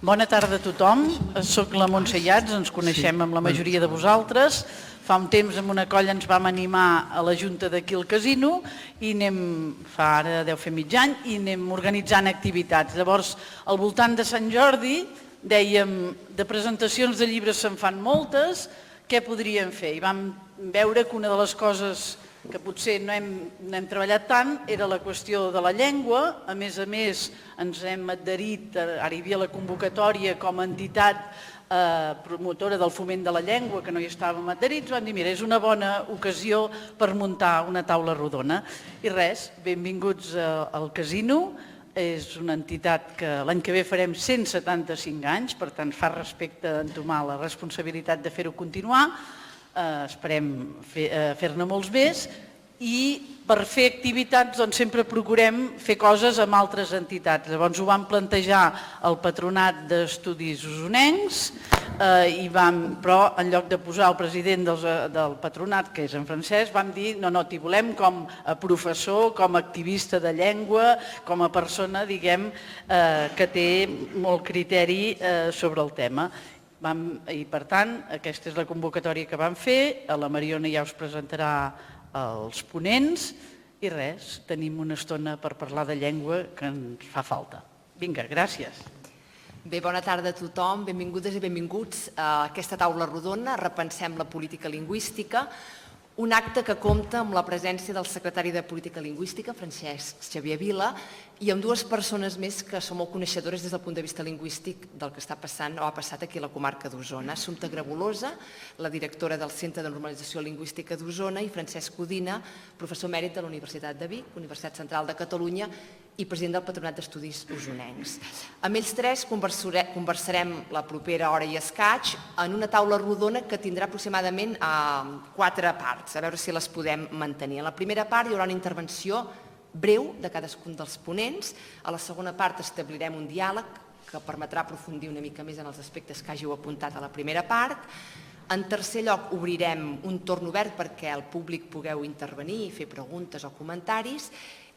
Bona tarda a tothom. Soc la Montse Llats, ens coneixem amb la majoria de vosaltres. Fa un temps amb una colla ens vam animar a la Junta d'aquí al casino i ara deu fer mig any, i anem organitzant activitats. Llavors, al voltant de Sant Jordi, dèiem, de presentacions de llibres se'n fan moltes, què podríem fer? I vam veure que una de les coses que potser no hem treballat tant era la qüestió de la llengua. A més, ens hem adherit, ara hi havia la convocatòria com a entitat promotora del foment de la llengua, que no hi estàvem adherits, van dir, mira, és una bona ocasió per muntar una taula rodona. I res, benvinguts al casino. És una entitat que l'any que ve farem 175 anys, per tant fa respecte a entomar la responsabilitat de fer-ho continuar. Esperem fer-ne molts més, i per fer activitats sempre procurem fer coses amb altres entitats. Llavors ho vam plantejar al Patronat d'Estudis Osonencs, però en lloc de posar el president del patronat, que és en Francesc, vam dir no, t'hi volem com a professor, com a activista de llengua, com a persona, diguem, que té molt criteri sobre el tema. I per tant, aquesta és la convocatòria que vam fer, la Mariona ja us presentarà els ponents, i res, tenim una estona per parlar de llengua que ens fa falta. Vinga, gràcies. Bé, bona tarda a tothom, benvingudes i benvinguts a aquesta taula rodona, Repensem la política lingüística, un acte que compta amb la presència del secretari de Política Lingüística, Francesc Xavier Vila, i amb dues persones més que són molt coneixedores des del punt de vista lingüístic del que està passant o ha passat aquí a la comarca d'Osona. Assumpta Grabolosa, la directora del Centre de Normalització Lingüística d'Osona, i Francesc Codina, professor emèrit de la Universitat de Vic, Universitat Central de Catalunya, i president del Patronat d'Estudis Osonencs. Amb ells tres conversarem la propera hora i escaig en una taula rodona que tindrà aproximadament 4 parts, a veure si les podem mantenir. En la primera part hi haurà una intervenció breu de cadascun dels ponents. A la segona part establirem un diàleg que permetrà aprofundir una mica més en els aspectes que hàgiu apuntat a la primera part. En tercer lloc, obrirem un torn obert perquè el públic pugueu intervenir i fer preguntes o comentaris.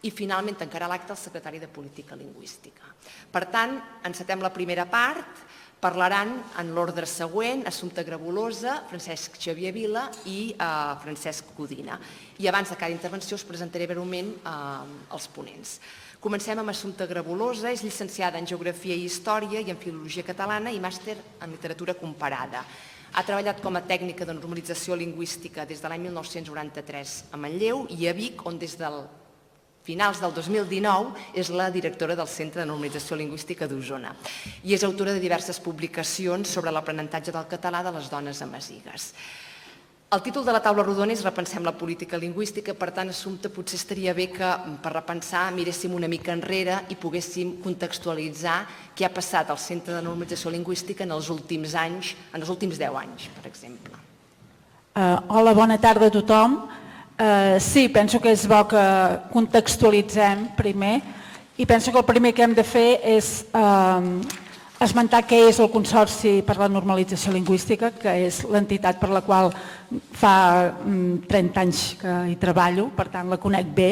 I finalment tancarà l'acte el secretari de Política Lingüística. Per tant, encetem la primera part, parlaran en l'ordre següent Assumpta Grabolosa, Francesc Xavier Vila i Francesc Codina. I abans de cada intervenció us presentaré breument els ponents. Comencem amb Assumpta Grabolosa, és llicenciada en Geografia i Història i en Filologia Catalana i màster en Literatura Comparada. Ha treballat com a tècnica de normalització lingüística des de l'any 1993 a Manlleu i a Vic, on des del finals del 2019 és la directora del Centre de Normalització Lingüística d'Osona i és autora de diverses publicacions sobre l'aprenentatge del català de les dones amazigues. El títol de la taula rodona és Repensem la política lingüística, per tant, Assumpta, potser estaria bé que per repensar miréssim una mica enrere i poguéssim contextualitzar què ha passat al Centre de Normalització Lingüística en els últims anys, en els últims 10 anys, per exemple. Hola, bona tarda a tothom. Sí, penso que és bo que contextualitzem primer i penso que el primer que hem de fer és esmentar què és el Consorci per la Normalització Lingüística, que és l'entitat per la qual fa 30 anys que hi treballo, per tant la conec bé.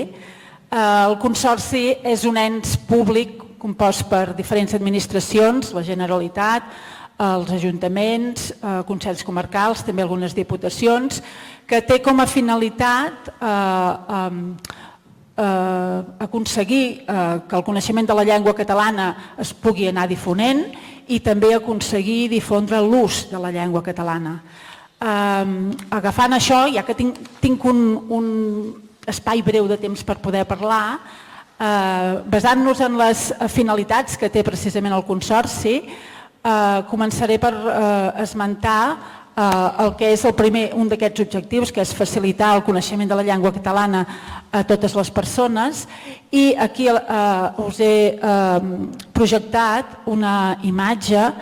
El Consorci és un ens públic compost per diferents administracions, la Generalitat, els ajuntaments, consells comarcals, també algunes diputacions, que té com a finalitat aconseguir que el coneixement de la llengua catalana es pugui anar difonent i també aconseguir difondre l'ús de la llengua catalana. Agafant això, ja que tinc un espai breu de temps per poder parlar, basant-nos en les finalitats que té precisament el Consorci, començaré per esmentar el que és un d'aquests objectius, que és facilitar el coneixement de la llengua catalana a totes les persones, i aquí us he projectat una imatge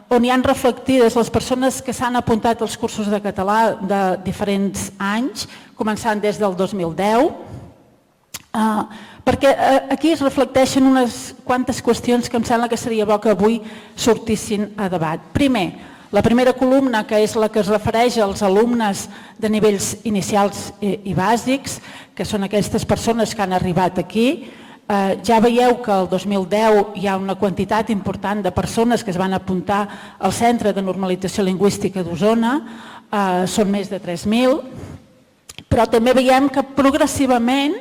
on hi han reflectides les persones que s'han apuntat als cursos de català de diferents anys, començant des del 2010, perquè aquí es reflecteixen unes quantes qüestions que em sembla que seria bo que avui sortissin a debat. Primer, la primera columna, que és la que es refereix als alumnes de nivells inicials i bàsics, que són aquestes persones que han arribat aquí, Ja veieu que el 2010 hi ha una quantitat important de persones que es van apuntar al Centre de Normalització Lingüística d'Osona, són més de 3.000, però també veiem que progressivament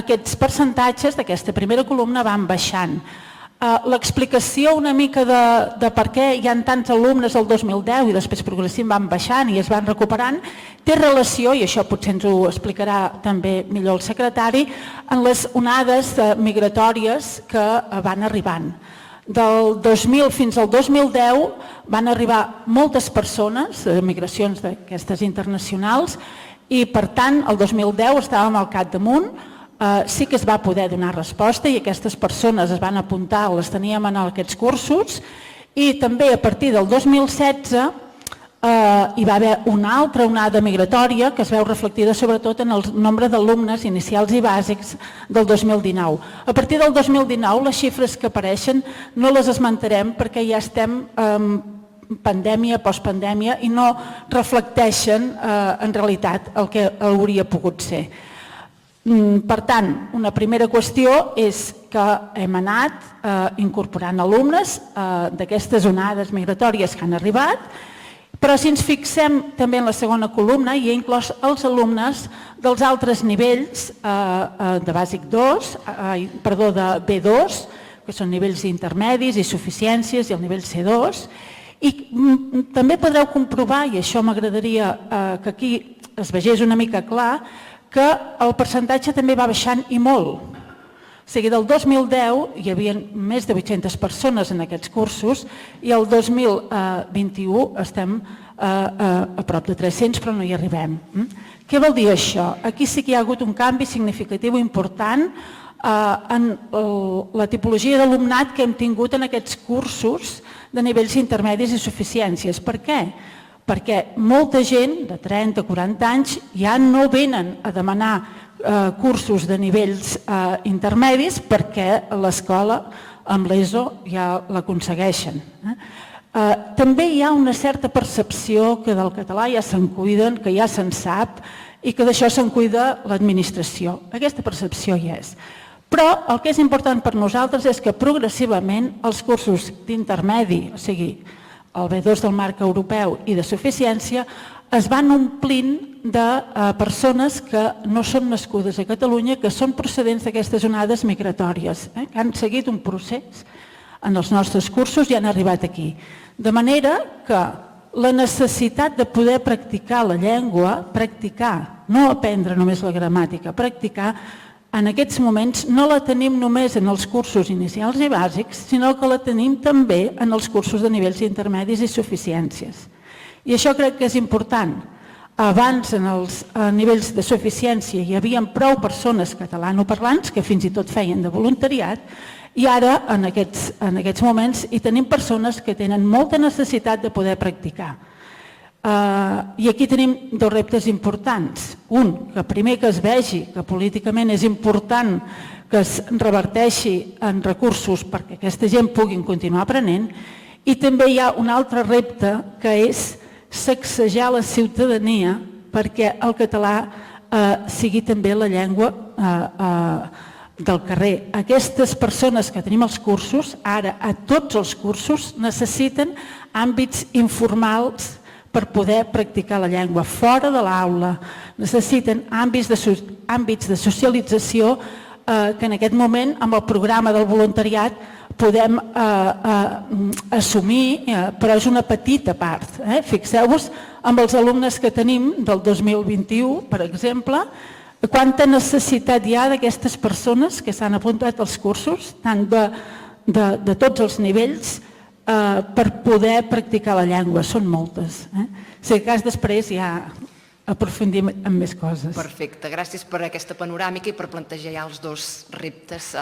aquests percentatges d'aquesta primera columna van baixant. L'explicació una mica de per què hi ha tants alumnes el 2010 i després progressivament van baixant i es van recuperant, té relació, i això potser ens ho explicarà també millor el secretari, en les onades migratòries que van arribant. Del 2000 fins al 2010 van arribar moltes persones, migracions d'aquestes internacionals, i per tant el 2010 estàvem al capdamunt. Sí que es va poder donar resposta i aquestes persones es van apuntar, les teníem en aquests cursos, i també a partir del 2016 hi va haver una altra onada migratòria que es veu reflectida sobretot en el nombre d'alumnes inicials i bàsics del 2019. A partir del 2019 les xifres que apareixen no les esmentarem perquè ja estem en pandèmia, postpandèmia, i no reflecteixen en realitat el que hauria pogut ser. Per tant, una primera qüestió és que hem anat incorporant alumnes d'aquestes onades migratòries que han arribat, però si ens fixem també en la segona columna hi ha inclòs els alumnes dels altres nivells de bàsic 2, de B2, que són nivells intermedis i suficiències, i el nivell C2, i també podreu comprovar, i això m'agradaria que aquí es vegés una mica clar, que el percentatge també va baixant i molt. O sigui, del 2010 hi havia més de 800 persones en aquests cursos i el 2021 estem a prop de 300, però no hi arribem. Què vol dir això? Aquí sí que hi ha hagut un canvi significatiu important en la tipologia d'alumnat que hem tingut en aquests cursos de nivells intermedis i suficiències. Per què? Perquè molta gent de 30 o 40 anys ja no venen a demanar cursos de nivells intermedis perquè l'escola amb l'ESO ja l'aconsegueixen. També hi ha una certa percepció que del català ja se'n cuiden, que ja se'n sap i que d'això se'n cuida l'administració. Aquesta percepció hi és. Però el que és important per nosaltres és que progressivament els cursos d'intermedi, o sigui, el B2 del marc europeu i de suficiència, es van omplint de persones que no són nascudes a Catalunya, que són procedents d'aquestes onades migratòries, que han seguit un procés en els nostres cursos i han arribat aquí. De manera que la necessitat de poder practicar la llengua, practicar, no aprendre només la gramàtica, practicar, en aquests moments no la tenim només en els cursos inicials i bàsics, sinó que la tenim també en els cursos de nivells intermedis i suficiències. I això crec que és important. Abans, en els nivells de suficiència, hi havia prou persones catalanoparlants que fins i tot feien de voluntariat, i ara, en aquests moments, hi tenim persones que tenen molta necessitat de poder practicar. I aquí tenim dos reptes importants. Un, que primer que es vegi que políticament és important que es reverteixi en recursos perquè aquesta gent puguin continuar aprenent, i també hi ha un altre repte que és sacsejar la ciutadania perquè el català sigui també la llengua del carrer. Aquestes persones que tenim als cursos, ara a tots els cursos, necessiten àmbits informals per poder practicar la llengua fora de l'aula. Necessiten àmbits de socialització que en aquest moment, amb el programa del voluntariat, podem assumir, però és una petita part. Fixeu-vos amb els alumnes que tenim del 2021, per exemple, quanta necessitat hi ha d'aquestes persones que s'han apuntat als cursos, tant de tots els nivells, per poder practicar la llengua. Són moltes. Si de cas després ja aprofundim en més coses. Perfecte, gràcies per aquesta panoràmica i per plantejar ja els dos reptes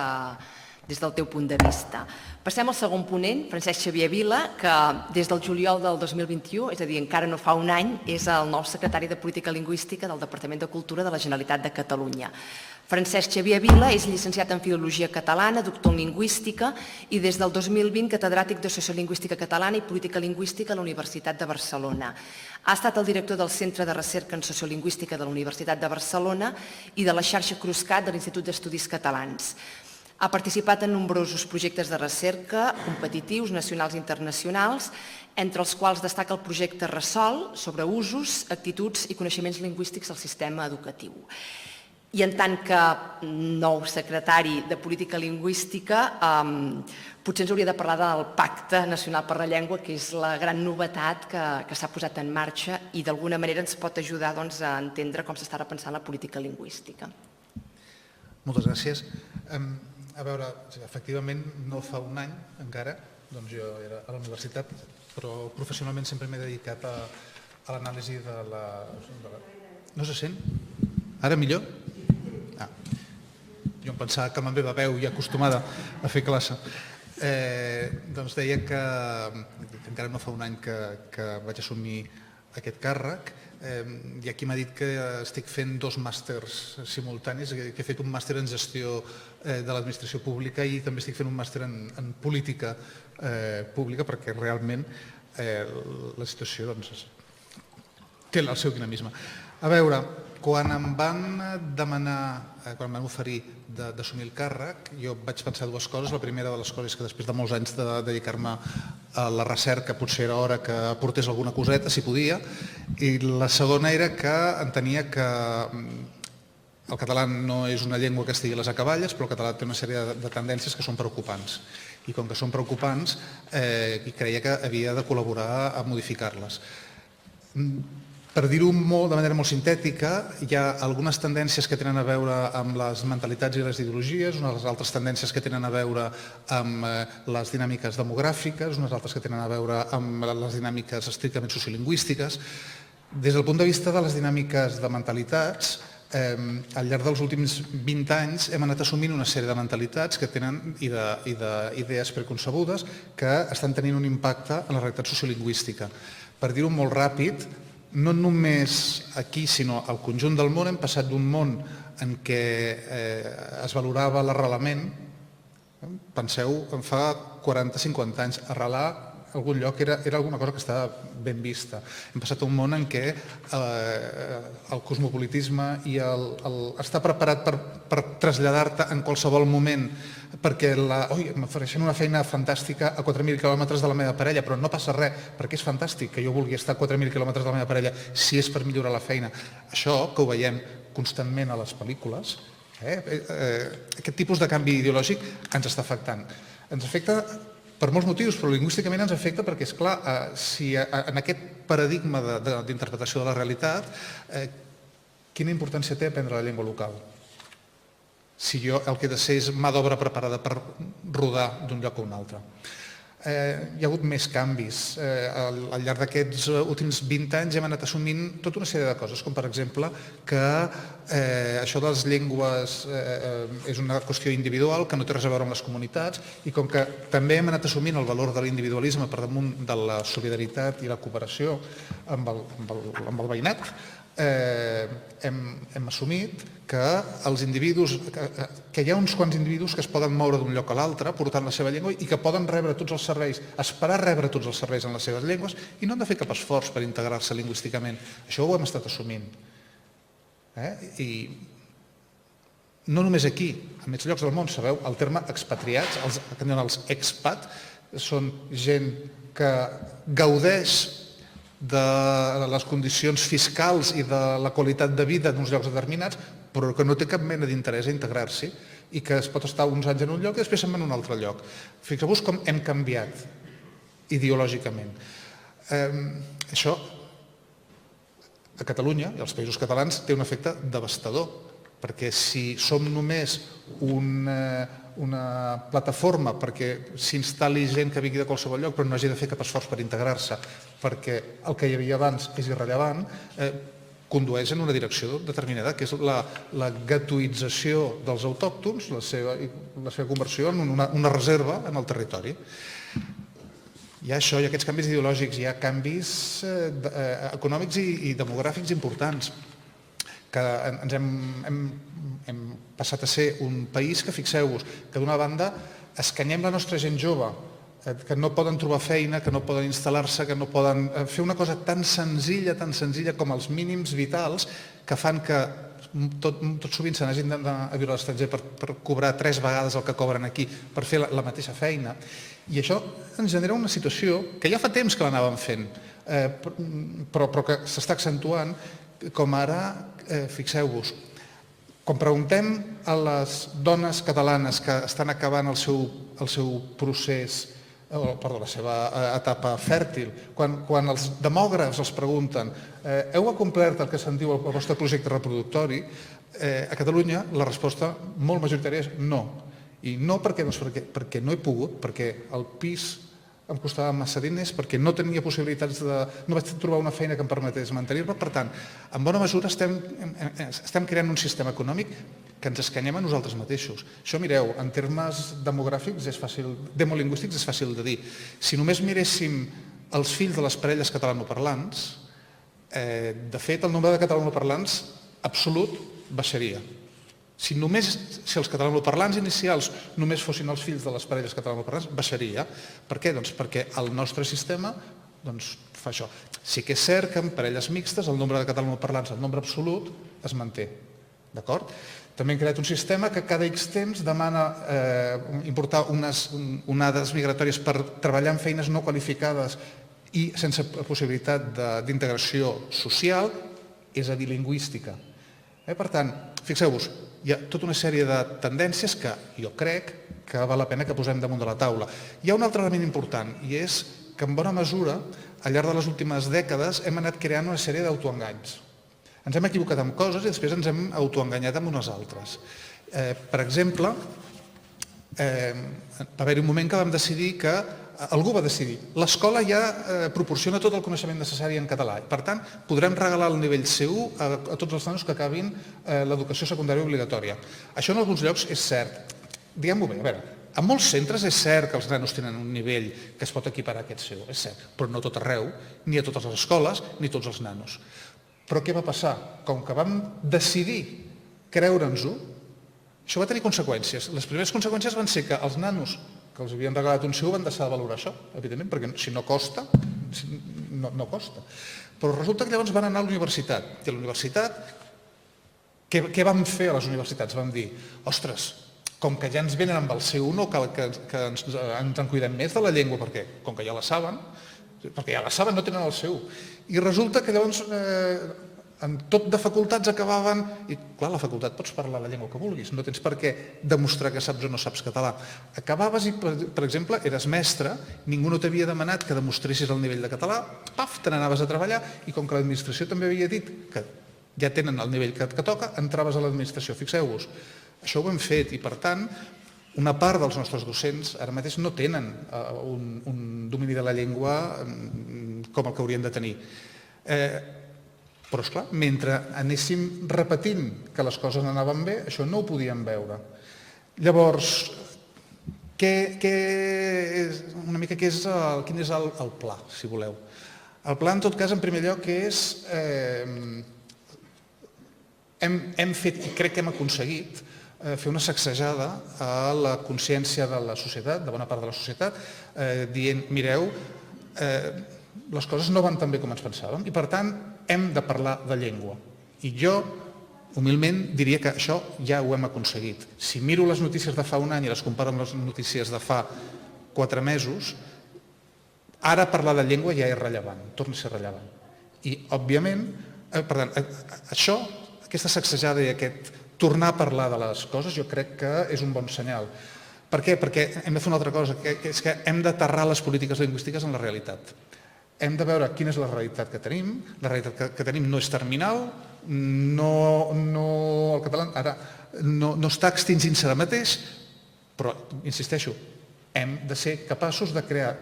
des del teu punt de vista. Passem al segon ponent, Francesc Xavier Vila, que des del juliol del 2021, és a dir, encara no fa un any, és el nou secretari de Política Lingüística del Departament de Cultura de la Generalitat de Catalunya. Francesc Xavier Vila és llicenciat en Filologia Catalana, doctor en Lingüística i des del 2020 catedràtic de Sociolingüística Catalana i Política Lingüística a la Universitat de Barcelona. Ha estat el director del Centre de Recerca en Sociolingüística de la Universitat de Barcelona i de la xarxa Cruscat de l'Institut d'Estudis Catalans. Ha participat en nombrosos projectes de recerca competitius, nacionals i internacionals, entre els quals destaca el projecte Ressol sobre usos, actituds i coneixements lingüístics al sistema educatiu. I en tant que nou secretari de Política Lingüística, potser ens hauria de parlar del Pacte Nacional per la Llengua, que és la gran novetat que s'ha posat en marxa i d'alguna manera ens pot ajudar a entendre com s'està repensant la política lingüística. Moltes gràcies. A veure, efectivament, no fa un any encara, doncs jo era a la universitat, però professionalment sempre m'he dedicat a l'anàlisi de la... No se sent? Ara millor? Jo em pensava que amb la meva veu ja acostumada a fer classe. Doncs deia que encara no fa un any que vaig assumir aquest càrrec i aquí m'ha dit que estic fent 2 màsters simultanis, que he fet un màster en gestió de l'administració pública i també estic fent un màster en política pública perquè realment la situació té el seu dinamisme. A veure, quan em van demanar, quan em van oferir d'assumir el càrrec, jo vaig pensar 2 coses. La primera de les coses és que després de molts anys de dedicar-me a la recerca potser era hora que aportés alguna coseta, si podia, i la segona era que entenia que el català no és una llengua que estigui a les acaballes, però el català té una sèrie de tendències que són preocupants. I com que són preocupants, creia que havia de col·laborar a modificar-les. Per dir-ho de manera molt sintètica, hi ha algunes tendències que tenen a veure amb les mentalitats i les ideologies, unes altres tendències que tenen a veure amb les dinàmiques demogràfiques, unes altres que tenen a veure amb les dinàmiques estrictament sociolingüístiques. Des del punt de vista de les dinàmiques de mentalitats, al llarg dels últims 20 anys hem anat assumint una sèrie de mentalitats que tenen i d'idees preconcebudes que estan tenint un impacte en la realitat sociolingüística. Per dir-ho molt ràpid, no només aquí, sinó al conjunt del món, hem passat d'un món en què es valorava l'arrelament. Penseu, en fa 40-50 anys, arrelar a algun lloc era alguna cosa que estava ben vista. Hem passat a un món en què el cosmopolitisme i estar preparat per traslladar-te en qualsevol moment perquè m'ofereixen una feina fantàstica a 4.000 quilòmetres de la meva parella, però no passa res, perquè és fantàstic que jo vulgui estar a 4.000 quilòmetres de la meva parella si és per millorar la feina. Això, que ho veiem constantment a les pel·lícules, aquest tipus de canvi ideològic ens està afectant. Ens afecta per molts motius, però lingüísticament ens afecta perquè, esclar, si en aquest paradigma d'interpretació de la realitat, quina importància té aprendre la llengua local? Si jo el que he de ser és mà d'obra preparada per rodar d'un lloc a un altre. Hi ha hagut més canvis. Al llarg d'aquests últims 20 anys hem anat assumint tota una sèrie de coses, com per exemple que això de les llengües és una qüestió individual que no té res a veure amb les comunitats i com que també hem anat assumint el valor de l'individualisme per damunt de la solidaritat i la cooperació amb el veïnat, hem assumit que els individus, que hi ha uns quants individus que es poden moure d'un lloc a l'altre portant la seva llengua i que poden rebre tots els serveis, esperar rebre tots els serveis en les seves llengües i no han de fer cap esforç per integrar-se lingüísticament. Això ho hem estat assumint. I no només aquí, a més llocs del món, sabeu, el terme expatriats, els expat, són gent que gaudeix de les condicions fiscals i de la qualitat de vida d'uns llocs determinats, però que no té cap mena d'interès a integrar-s'hi i que es pot estar uns anys en un lloc i després se'n va a un altre lloc. Fixeu-vos com hem canviat ideològicament. Això a Catalunya i als països catalans té un efecte devastador, perquè si som només una plataforma perquè s'instal·li gent que vingui de qualsevol lloc però no hagi de fer cap esforç per integrar-se perquè el que hi havia abans és irrellevant, condueix en una direcció determinada, que és la ghettoïtzació dels autòctons, la seva conversió en una reserva en el territori. Hi ha això, hi ha aquests canvis ideològics, hi ha canvis econòmics i demogràfics importants, que hem passat a ser un país que, fixeu-vos, que d'una banda escanyem la nostra gent jove, que no poden trobar feina, que no poden instal·lar-se, que no poden fer una cosa tan senzilla com els mínims vitals que fan que tot sovint se n'hagin d'anar a viure a l'estranger per cobrar 3 vegades el que cobren aquí, per fer la mateixa feina. I això ens genera una situació que ja fa temps que l'anàvem fent, però que s'està accentuant, com ara, fixeu-vos, quan preguntem a les dones catalanes que estan acabant el seu procés, perdó, la seva etapa fèrtil, quan els demògrafs els pregunten heu acomplert el que se'n diu el vostre projecte reproductori, a Catalunya la resposta molt majoritària és no. I no perquè no he pogut, perquè el pis em costava massa diners, perquè no tenia possibilitats no vaig trobar una feina que em permetés mantenir-me. Per tant, en bona mesura estem creant un sistema econòmic que ens escanyem a nosaltres mateixos. Això, mireu, en termes demogràfics és fàcil, demolingüístics és fàcil de dir. Si només miréssim els fills de les parelles catalanoparlants, de fet, el nombre de catalanoparlants absolut baixaria. Si els catalanoparlants inicials només fossin els fills de les parelles catalanoparlants, baixaria. Per què? Doncs perquè el nostre sistema fa això. Sí que és cert que en parelles mixtes el nombre de catalanoparlants, el nombre absolut, es manté. D'acord? També hem creat un sistema que cada X temps demana importar unes onades migratòries per treballar en feines no qualificades i sense possibilitat d'integració social, és a dir, lingüística. Per tant, fixeu-vos, hi ha tota una sèrie de tendències que jo crec que val la pena que posem damunt de la taula. Hi ha un altre element important, i és que en bona mesura, al llarg de les últimes dècades, hem anat creant una sèrie d'autoenganys. Ens hem equivocat amb coses i després ens hem autoenganyat amb unes altres. Per exemple, va haver-hi un moment que vam decidir que algú va decidir, l'escola ja proporciona tot el coneixement necessari en català. Per tant, podrem regalar el nivell C1 a tots els nanos que acabin l'educació secundària obligatòria. Això en alguns llocs és cert. Diguem-ho bé, a veure, en molts centres és cert que els nanos tenen un nivell que es pot equiparar a aquest C1, és cert, però no tot arreu, ni a totes les escoles, ni tots els nanos. Però què va passar? Com que vam decidir creure'ns-ho, això va tenir conseqüències. Les primeres conseqüències van ser que els nanos que els havien regalat un C1 van deixar de valorar això, evidentment, perquè si no costa, no costa. Però resulta que llavors van anar a la universitat. I a la universitat, què vam fer a les universitats? Vam dir, ostres, com que ja ens venen amb el C1, no cal que ens en cuidem més de la llengua, perquè com que ja la saben, no tenen el C1. I resulta que llavors en tot de facultats acabaven, i clar, a la facultat pots parlar la llengua que vulguis, no tens per què demostrar que saps o no saps català. Acabaves i, per exemple, eres mestre, ningú no t'havia demanat que demostressis el nivell de català, paf, te n'anaves a treballar, i com que l'administració també havia dit que ja tenen el nivell que toca, entraves a l'administració. Fixeu-vos, això ho hem fet, i per tant, una part dels nostres docents ara mateix no tenen un domini de la llengua com el que haurien de tenir. Però, esclar, mentre anéssim repetint que les coses anaven bé, això no ho podíem veure. Llavors, quin és el pla, si voleu? El pla, en tot cas, en primer lloc, és... Hem fet, i crec que hem aconseguit, fer una sacsejada a la consciència de la societat, de bona part de la societat, dient, mireu, les coses no van tan bé com ens pensàvem i, per tant, hem de parlar de llengua. I jo, humilment, diria que això ja ho hem aconseguit. Si miro les notícies de fa un any i les comparo amb les notícies de fa 4 mesos, ara parlar de llengua ja és rellevant, torna a ser rellevant. I, òbviament, per tant, això, aquesta sacsejada i aquest tornar a parlar de les coses, jo crec que és un bon senyal. Per què? Perquè hem de fer una altra cosa, que és que hem d'aterrar les polítiques lingüístiques en la realitat. Hem de veure quina és la realitat que tenim. La realitat que tenim no és terminal, el català ara no està extingint-se ara mateix, però, insisteixo, hem de ser capaços de crear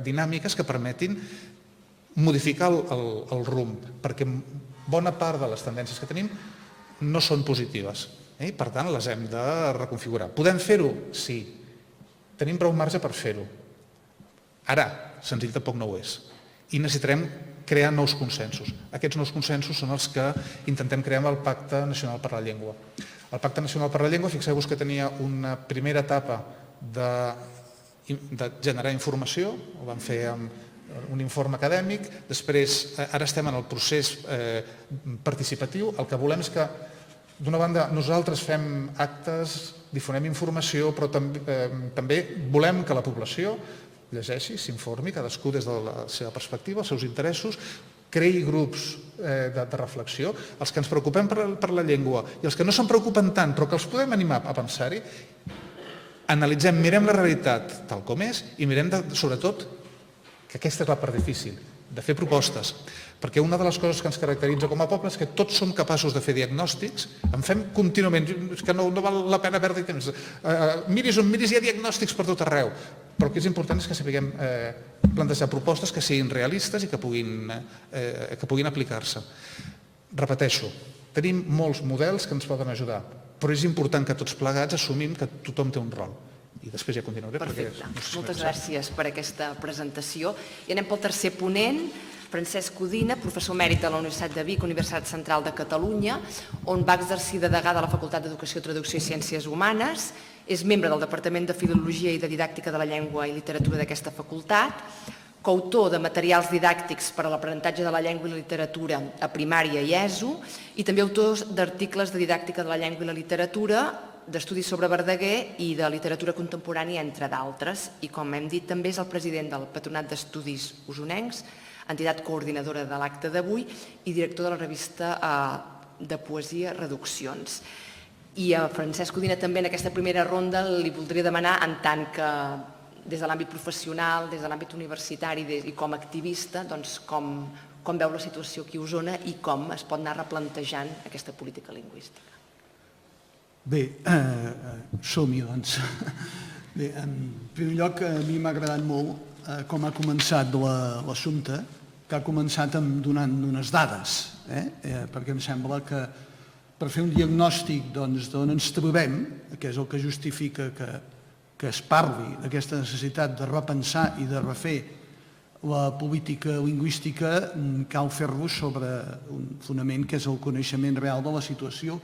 dinàmiques que permetin modificar el rumb, perquè bona part de les tendències que tenim no són positives. I, per tant, les hem de reconfigurar. Podem fer-ho? Sí. Tenim prou marge per fer-ho. Ara, senzill tampoc no ho és. I necessitarem crear nous consensos. Aquests nous consensos són els que intentem crear amb el Pacte Nacional per la Llengua. El Pacte Nacional per la Llengua, fixeu-vos que tenia una primera etapa de generar informació, ho vam fer amb un informe acadèmic, després ara estem en el procés participatiu, el que volem és que d'una banda, nosaltres fem actes, difonem informació, però també volem que la població llegeixi, s'informi, cadascú des de la seva perspectiva, els seus interessos, creï grups de reflexió. Els que ens preocupem per la llengua i els que no se'n preocupen tant, però que els podem animar a pensar-hi, analitzem, mirem la realitat tal com és i mirem, sobretot, que aquesta és la part difícil, de fer propostes. Perquè una de les coses que ens caracteritza com a poble és que tots som capaços de fer diagnòstics, en fem contínuament, és que no val la pena perdre temps. Miris on miris, hi ha diagnòstics per tot arreu, però el que és important és que sapiguem plantejar propostes que siguin realistes i que puguin aplicar-se. Repeteixo, tenim molts models que ens poden ajudar, però és important que tots plegats assumim que tothom té un rol. I després ja continuaré. Perfecte. Moltes gràcies per aquesta presentació. I anem pel tercer ponent, Francesc Codina, professor emèrit de la Universitat de Vic, Universitat Central de Catalunya, on va exercir de degà de la Facultat d'Educació, Traducció i Ciències Humanes, és membre del Departament de Filologia i de Didàctica de la Llengua i Literatura d'aquesta facultat, coautor de materials didàctics per a l'aprenentatge de la llengua i la literatura a primària i ESO, i també autor d'articles de didàctica de la llengua i la literatura, d'estudis sobre Verdaguer i de literatura contemporània, entre d'altres. I, com hem dit, també és el president del Patronat d'Estudis Osonencs, entitat coordinadora de l'acte d'avui i director de la revista de poesia Reduccions. I a Francesc Codina també en aquesta primera ronda li voldria demanar, en tant que des de l'àmbit professional, des de l'àmbit universitari i com a activista, doncs com veu la situació aquí a Osona i com es pot anar replantejant aquesta política lingüística. Bé, som-hi, doncs. Bé, en primer lloc, a mi m'ha agradat molt com ha començat l'assumpte, que ha començat donant unes dades, perquè em sembla que per fer un diagnòstic d'on ens trobem, que és el que justifica que es parli d'aquesta necessitat de repensar i de refer la política lingüística, cal fer-lo sobre un fonament que és el coneixement real de la situació,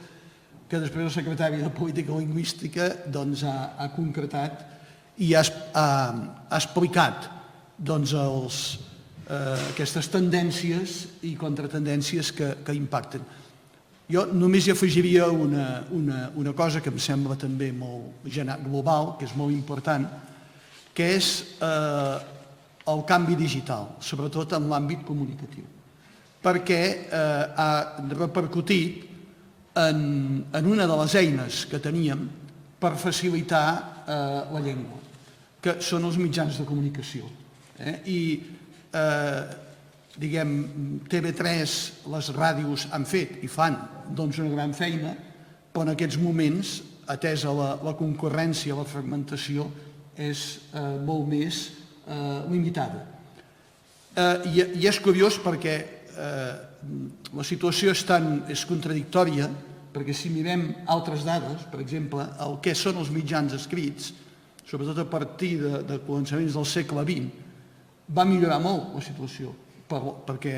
que després el secretari de Política Lingüística ha concretat i ha explicat aquestes tendències i contratendències que impacten. Jo només hi afegiria una cosa que em sembla també molt global, que és molt important, que és el canvi digital, sobretot en l'àmbit comunicatiu, perquè ha repercutit en una de les eines que teníem per facilitar la llengua, que són els mitjans de comunicació. I, diguem, TV3, les ràdios han fet i fan una gran feina, però en aquests moments, atesa la concurrència, la fragmentació, és molt més limitada. I és curiós perquè la situació és contradictòria, perquè si mirem altres dades, per exemple, el que són els mitjans escrits, sobretot a partir de començaments del segle XX, va millorar molt la situació, perquè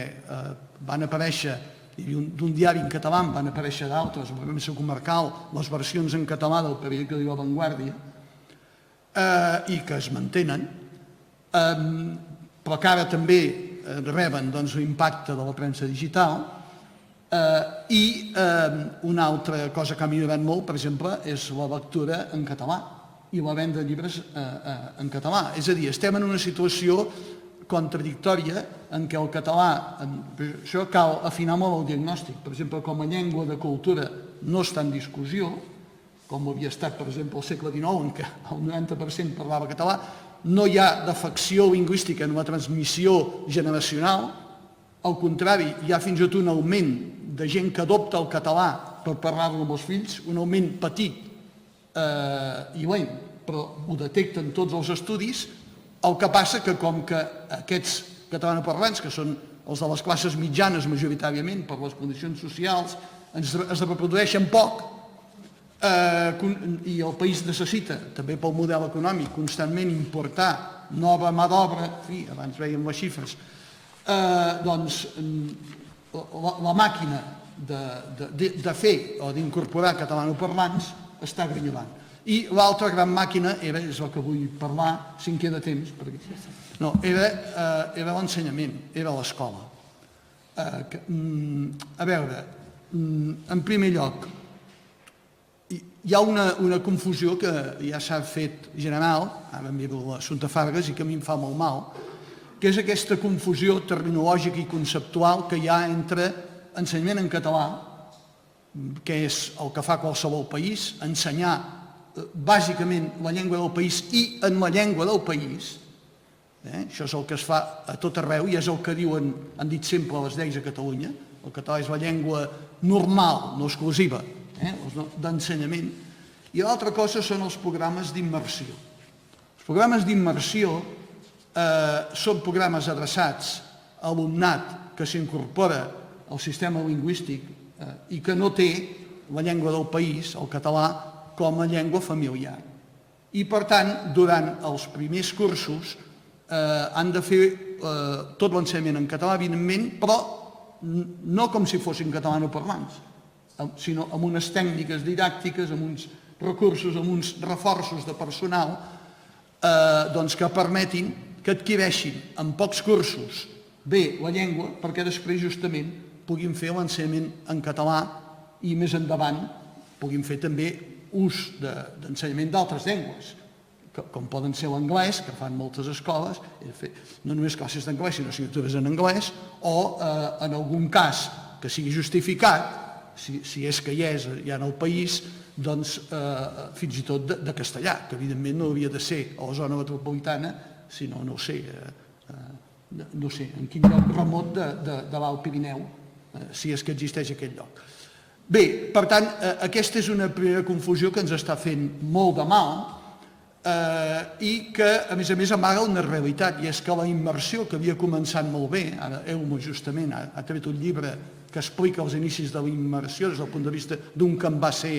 van aparèixer, d'un diari en català van aparèixer d'altres, la premsa comarcal, les versions en català del periòdic de La Vanguardia, i que es mantenen, però que ara també reben l'impacte de la premsa digital. I una altra cosa que ha millorat molt, per exemple, és la lectura en català i la venda de llibres en català. És a dir, estem en una situació contradictòria en què el català, això cal afinar molt el diagnòstic. Per exemple, com a llengua de cultura no està en discussió, com havia estat, per exemple, al segle XIX, en què el 90% parlava català, no hi ha defecció lingüística en la transmissió generacional, al contrari, hi ha fins i tot un augment de gent que adopta el català per parlar-lo amb els fills, un augment petit i lent, però ho detecten tots els estudis. El que passa que com que aquests catalanoparlants, que són els de les classes mitjanes majoritàriament per les condicions socials, es reprodueixen poc, i el país necessita, també pel model econòmic, constantment importar nova mà d'obra, abans veiem les xifres, doncs la màquina de fer o d'incorporar catalanoparlants està grinyolant. I l'altra gran màquina és el que vull parlar, si em queda temps, era l'ensenyament, era l'escola. A veure, en primer lloc, hi ha una confusió que ja s'ha fet general, ara em miro l'Assumpta Fargas, i que a mi em fa molt mal, que és aquesta confusió terminològica i conceptual que hi ha entre ensenyament en català, que és el que fa qualsevol país, ensenyar bàsicament la llengua del país i en la llengua del país. Això és el que es fa a tot arreu i és el que diuen, han dit sempre les lleis a Catalunya. El català és la llengua normal, no exclusiva, d'ensenyament. I l'altra cosa són els programes d'immersió. Els programes d'immersió són programes adreçats a alumnat que s'incorpora al sistema lingüístic i que no té la llengua del país, el català, com a llengua familiar. I, per tant, durant els primers cursos han de fer tot l'ensenyament en català, evidentment, però no com si fossin catalanoparlants, sinó amb unes tècniques didàctiques, amb uns recursos, amb uns reforços de personal que permetin que adquireixin en pocs cursos bé la llengua perquè després justament puguin fer l'ensenyament en català i més endavant puguin fer també ús d'ensenyament d'altres llengües, com poden ser l'anglès, que fan moltes escoles, no només classes d'anglès, sinó assignatures en anglès, o en algun cas que sigui justificat, si és que hi és ja en el país, doncs fins i tot de castellà, que evidentment no hauria de ser a la zona metropolitana, sinó, no sé, en quin lloc remot de l'Alt Pirineu, si és que existeix aquell lloc. Bé, per tant, aquesta és una primera confusió que ens està fent molt de mal i que, a més, amaga una realitat, i és que la immersió que havia començat molt bé, ara Elmo justament ha tret un llibre que explica els inicis de la immersió des del punt de vista d'un que en va ser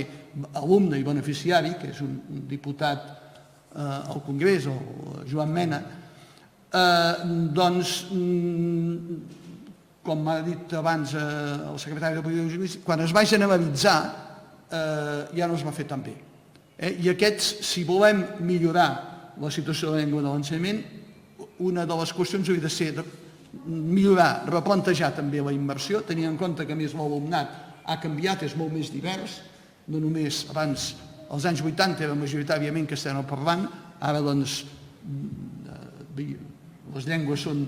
alumne i beneficiari, que és un diputat al Congrés, el Joan Mena, doncs, com m'ha dit abans el secretari de Política Lingüística, quan es va generalitzar ja no es va fer tan bé. I aquests, si volem millorar la situació de la llengua de l'ensenyament, una de les qüestions hauria de ser millorar, replantejar també la immersió, tenint en compte que a més l'alumnat ha canviat, és molt més divers, no només abans, als anys 80 era majoritàriament castellanoparlant, ara doncs les llengües són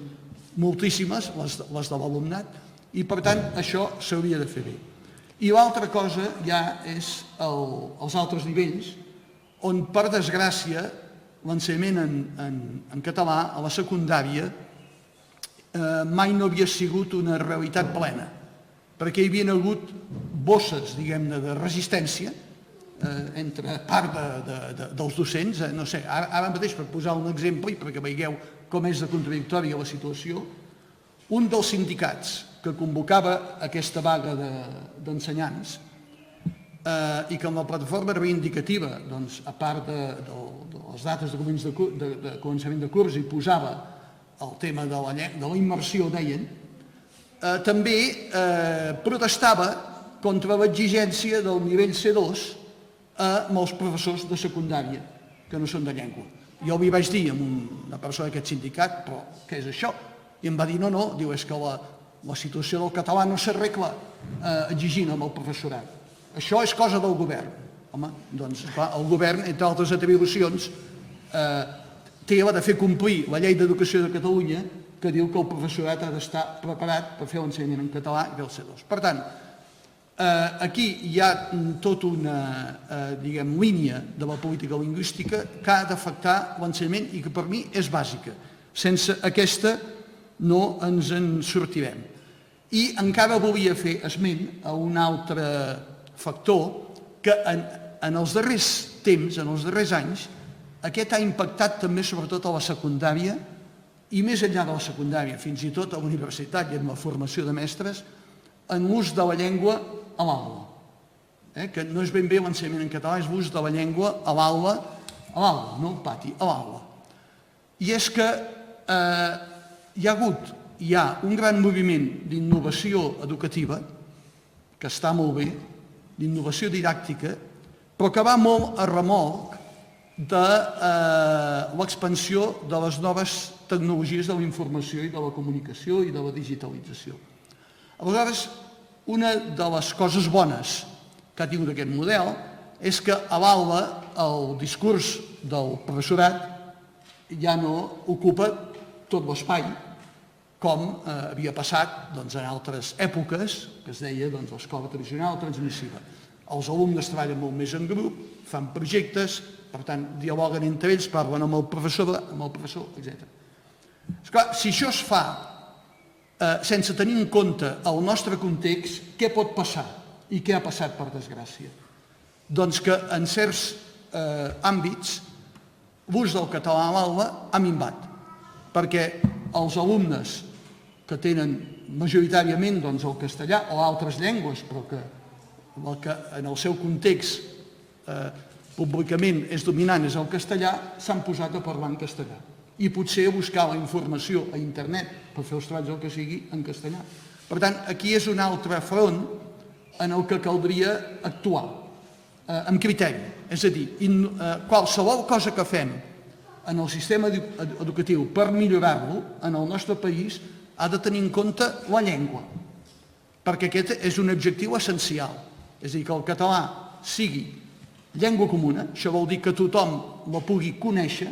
moltíssimes, les de l'alumnat, i per tant això s'hauria de fer bé. I l'altra cosa ja és els altres nivells, on per desgràcia l'ensenyament en català a la secundària mai no havia sigut una realitat plena, perquè hi havia hagut bosses, diguem-ne, de resistència entre part dels docents, no sé, ara mateix per posar un exemple i perquè veieu com és de contradictòria la situació, un dels sindicats que convocava aquesta vaga d'ensenyants i que amb la plataforma reivindicativa, a part de les dates de començament de curs, hi posava el tema de la immersió, deien, també protestava contra l'exigència del nivell C2 amb els professors de secundària, que no són de llengua. Jo li vaig dir a una persona d'aquest sindicat, però què és això? I em va dir, no, diu, és que la situació del català no s'arregla exigint amb el professorat. Això és cosa del govern. Home, doncs, clar, el govern, entre altres atribucions, té la de fer complir la llei d'educació de Catalunya, que diu que el professorat ha d'estar preparat per fer l'ensenyament en català i el C2. Per tant, aquí hi ha tota una línia de la política lingüística que ha d'afectar l'ensenyament i que per mi és bàsica. Sense aquesta no ens en sortirem. I encara volia fer esment a un altre factor que en els darrers temps, en els darrers anys, aquest ha impactat també sobretot a la secundària i més enllà de la secundària, fins i tot a la universitat i en la formació de mestres, en l'ús de la llengua a l'aula. Que no és ben bé l'ensenyament en català, és l'ús de la llengua a l'aula, no al pati, a l'aula. I és que hi ha un gran moviment d'innovació educativa, que està molt bé, d'innovació didàctica, però que va molt a remolc de l'expansió de les noves tecnologies de la informació i de la comunicació i de la digitalització. Aleshores, una de les coses bones que ha tingut aquest model és que a l'AULA el discurs del professorat ja no ocupa tot l'espai, com havia passat en altres èpoques, que es deia l'escola tradicional transmissiva. Els alumnes treballen molt més en grup, fan projectes, per tant, dialoguen entre ells, parlen amb el professor, etc. Esclar, si això es fa sense tenir en compte el nostre context, què pot passar? I què ha passat, per desgràcia? Doncs que en certs àmbits l'ús del català a l'aula ha minvat, perquè els alumnes que tenen majoritàriament el castellà o altres llengües, però que en el seu context públicament és dominant és el castellà, s'han posat a parlar en castellà i potser a buscar la informació a internet per fer els treballs el que sigui en castellà. Per tant, aquí és un altre front en el que caldria actuar amb criteri. És a dir, qualsevol cosa que fem en el sistema educatiu per millorar-lo en el nostre país ha de tenir en compte la llengua, perquè aquest és un objectiu essencial. És a dir, que el català sigui llengua comuna, això vol dir que tothom la pugui conèixer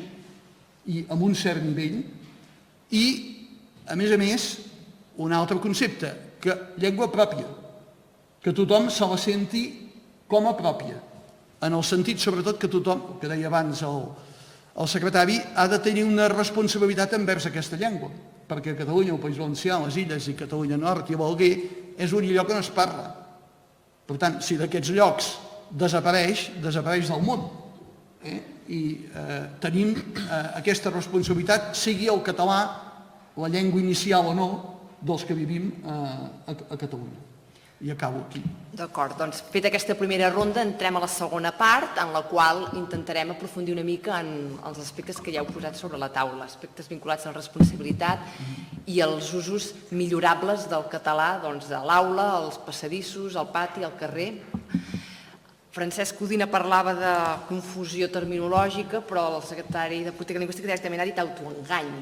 i amb un cert nivell, i, a més, un altre concepte, que llengua pròpia, que tothom se la senti com a pròpia, en el sentit, sobretot, que tothom, que deia abans el secretari, ha de tenir una responsabilitat envers aquesta llengua, perquè Catalunya, el País Valencià, les Illes i Catalunya Nord i l'Alguer és un lloc que no es parla. Per tant, si d'aquests llocs desapareix del món. I tenim aquesta responsabilitat, sigui el català la llengua inicial o no dels que vivim a Catalunya. I acabo aquí. D'acord, doncs feta aquesta primera ronda entrem a la segona part, en la qual intentarem aprofundir una mica en els aspectes que ja heu posat sobre la taula, aspectes vinculats a la responsabilitat i als usos millorables del català a l'aula, als passadissos, al pati, al carrer. Francesc Codina parlava de confusió terminològica, però el secretari de Política Lingüística directament ha dit autoengany.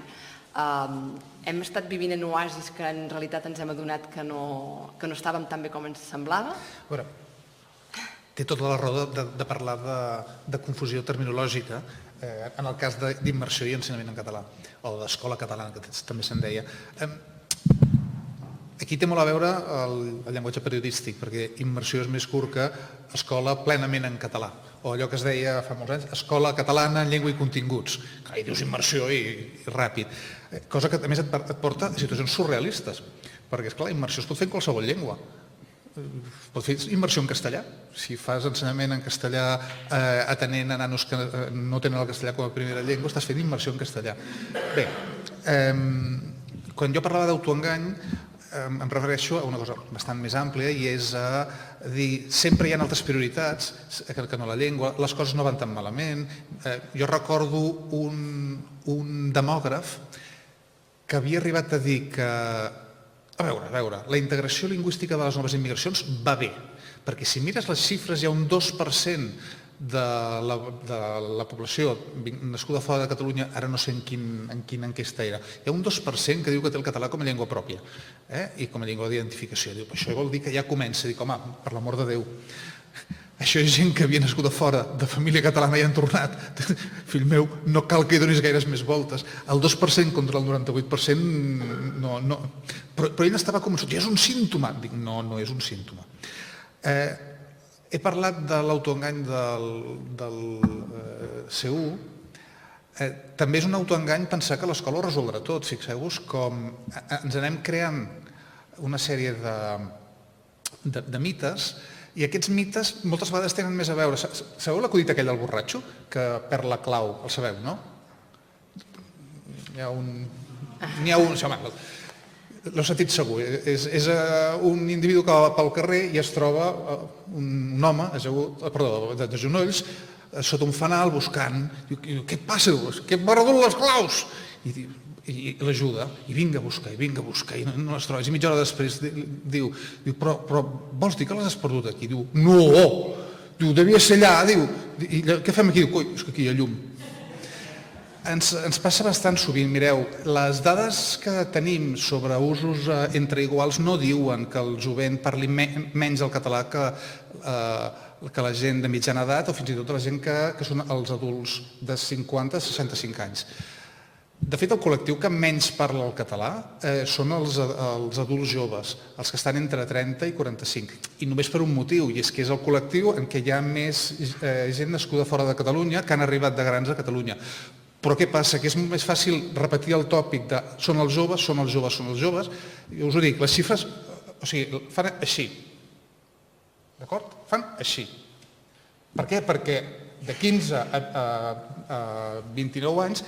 Hem estat vivint en oasis que en realitat ens hem adonat que no estàvem tan bé com ens semblava? A veure, té tota la raó de parlar de confusió terminològica en el cas d'immersió i ensenyament en català, o d'escola catalana, que també se'n deia. Aquí té molt a veure el llenguatge periodístic, perquè immersió és més curt que escola plenament en català, o allò que es deia fa molts anys, escola catalana en llengua i continguts. Clar, hi dius immersió i ràpid. Cosa que a més et porta a situacions surrealistes, perquè esclar, immersió es pot fer en qualsevol llengua. Pots fer immersió en castellà. Si fas ensenyament en castellà atenent a nanos que no tenen el castellà com a primera llengua, estàs fent immersió en castellà. Bé, quan jo parlava d'autoengany, em refereixo a una cosa bastant més àmplia i és a dir, sempre hi ha altres prioritats que no la llengua, les coses no van tan malament. Jo recordo un demògraf que havia arribat a dir que, a veure, la integració lingüística de les noves immigracions va bé, perquè si mires les xifres hi ha un 2% de la població nascuda fora de Catalunya, ara no sé en quina enquesta era, hi ha un 2% que diu que té el català com a llengua pròpia i com a llengua d'identificació. Això vol dir que ja comença, dic, home, per l'amor de Déu, això és gent que havia nascut a fora de família catalana i han tornat. Fill meu, no cal que hi donis gaires més voltes. El 2% contra el 98% no. Però ell estava convençut, és un símptoma. Dic, no és un símptoma. He parlat de l'autoengany del C1. També és un autoengany pensar que l'escola ho resoldrà tot. Fixeu-vos com ens anem creant una sèrie de mites i aquests mites moltes vegades tenen més a veure. Sabeu l'acudit aquell del borratxo que perd la clau? El sabeu, no? N'hi ha un... L'heu sentit segur. És un individu que va pel carrer i es troba un home de genolls sota un fanal buscant. Diu, què et passa? Que m'ha perdut les claus! I l'ajuda, i vinga a buscar, i no les trobes. I mitja hora després diu, però vols dir que les has perdut aquí? Diu, no! Diu, devia ser allà. Diu, i què fem aquí? Diu, coi, és que aquí hi ha llum. Ens passa bastant sovint, mireu, les dades que tenim sobre usos entre iguals no diuen que el jovent parli menys el català que la gent de mitjana edat o fins i tot la gent que són els adults de 50 a 65 anys. De fet, el col·lectiu que menys parla el català són els adults joves, els que estan entre 30 i 45. I només per un motiu, i és que és el col·lectiu en què hi ha més gent nascuda fora de Catalunya que han arribat de grans a Catalunya. Però què passa? Que és més fàcil repetir el tòpic de són els joves, són els joves, són els joves. I us ho dic, les xifres fan així. D'acord? Fan així. Per què? Perquè de 15 a 29 anys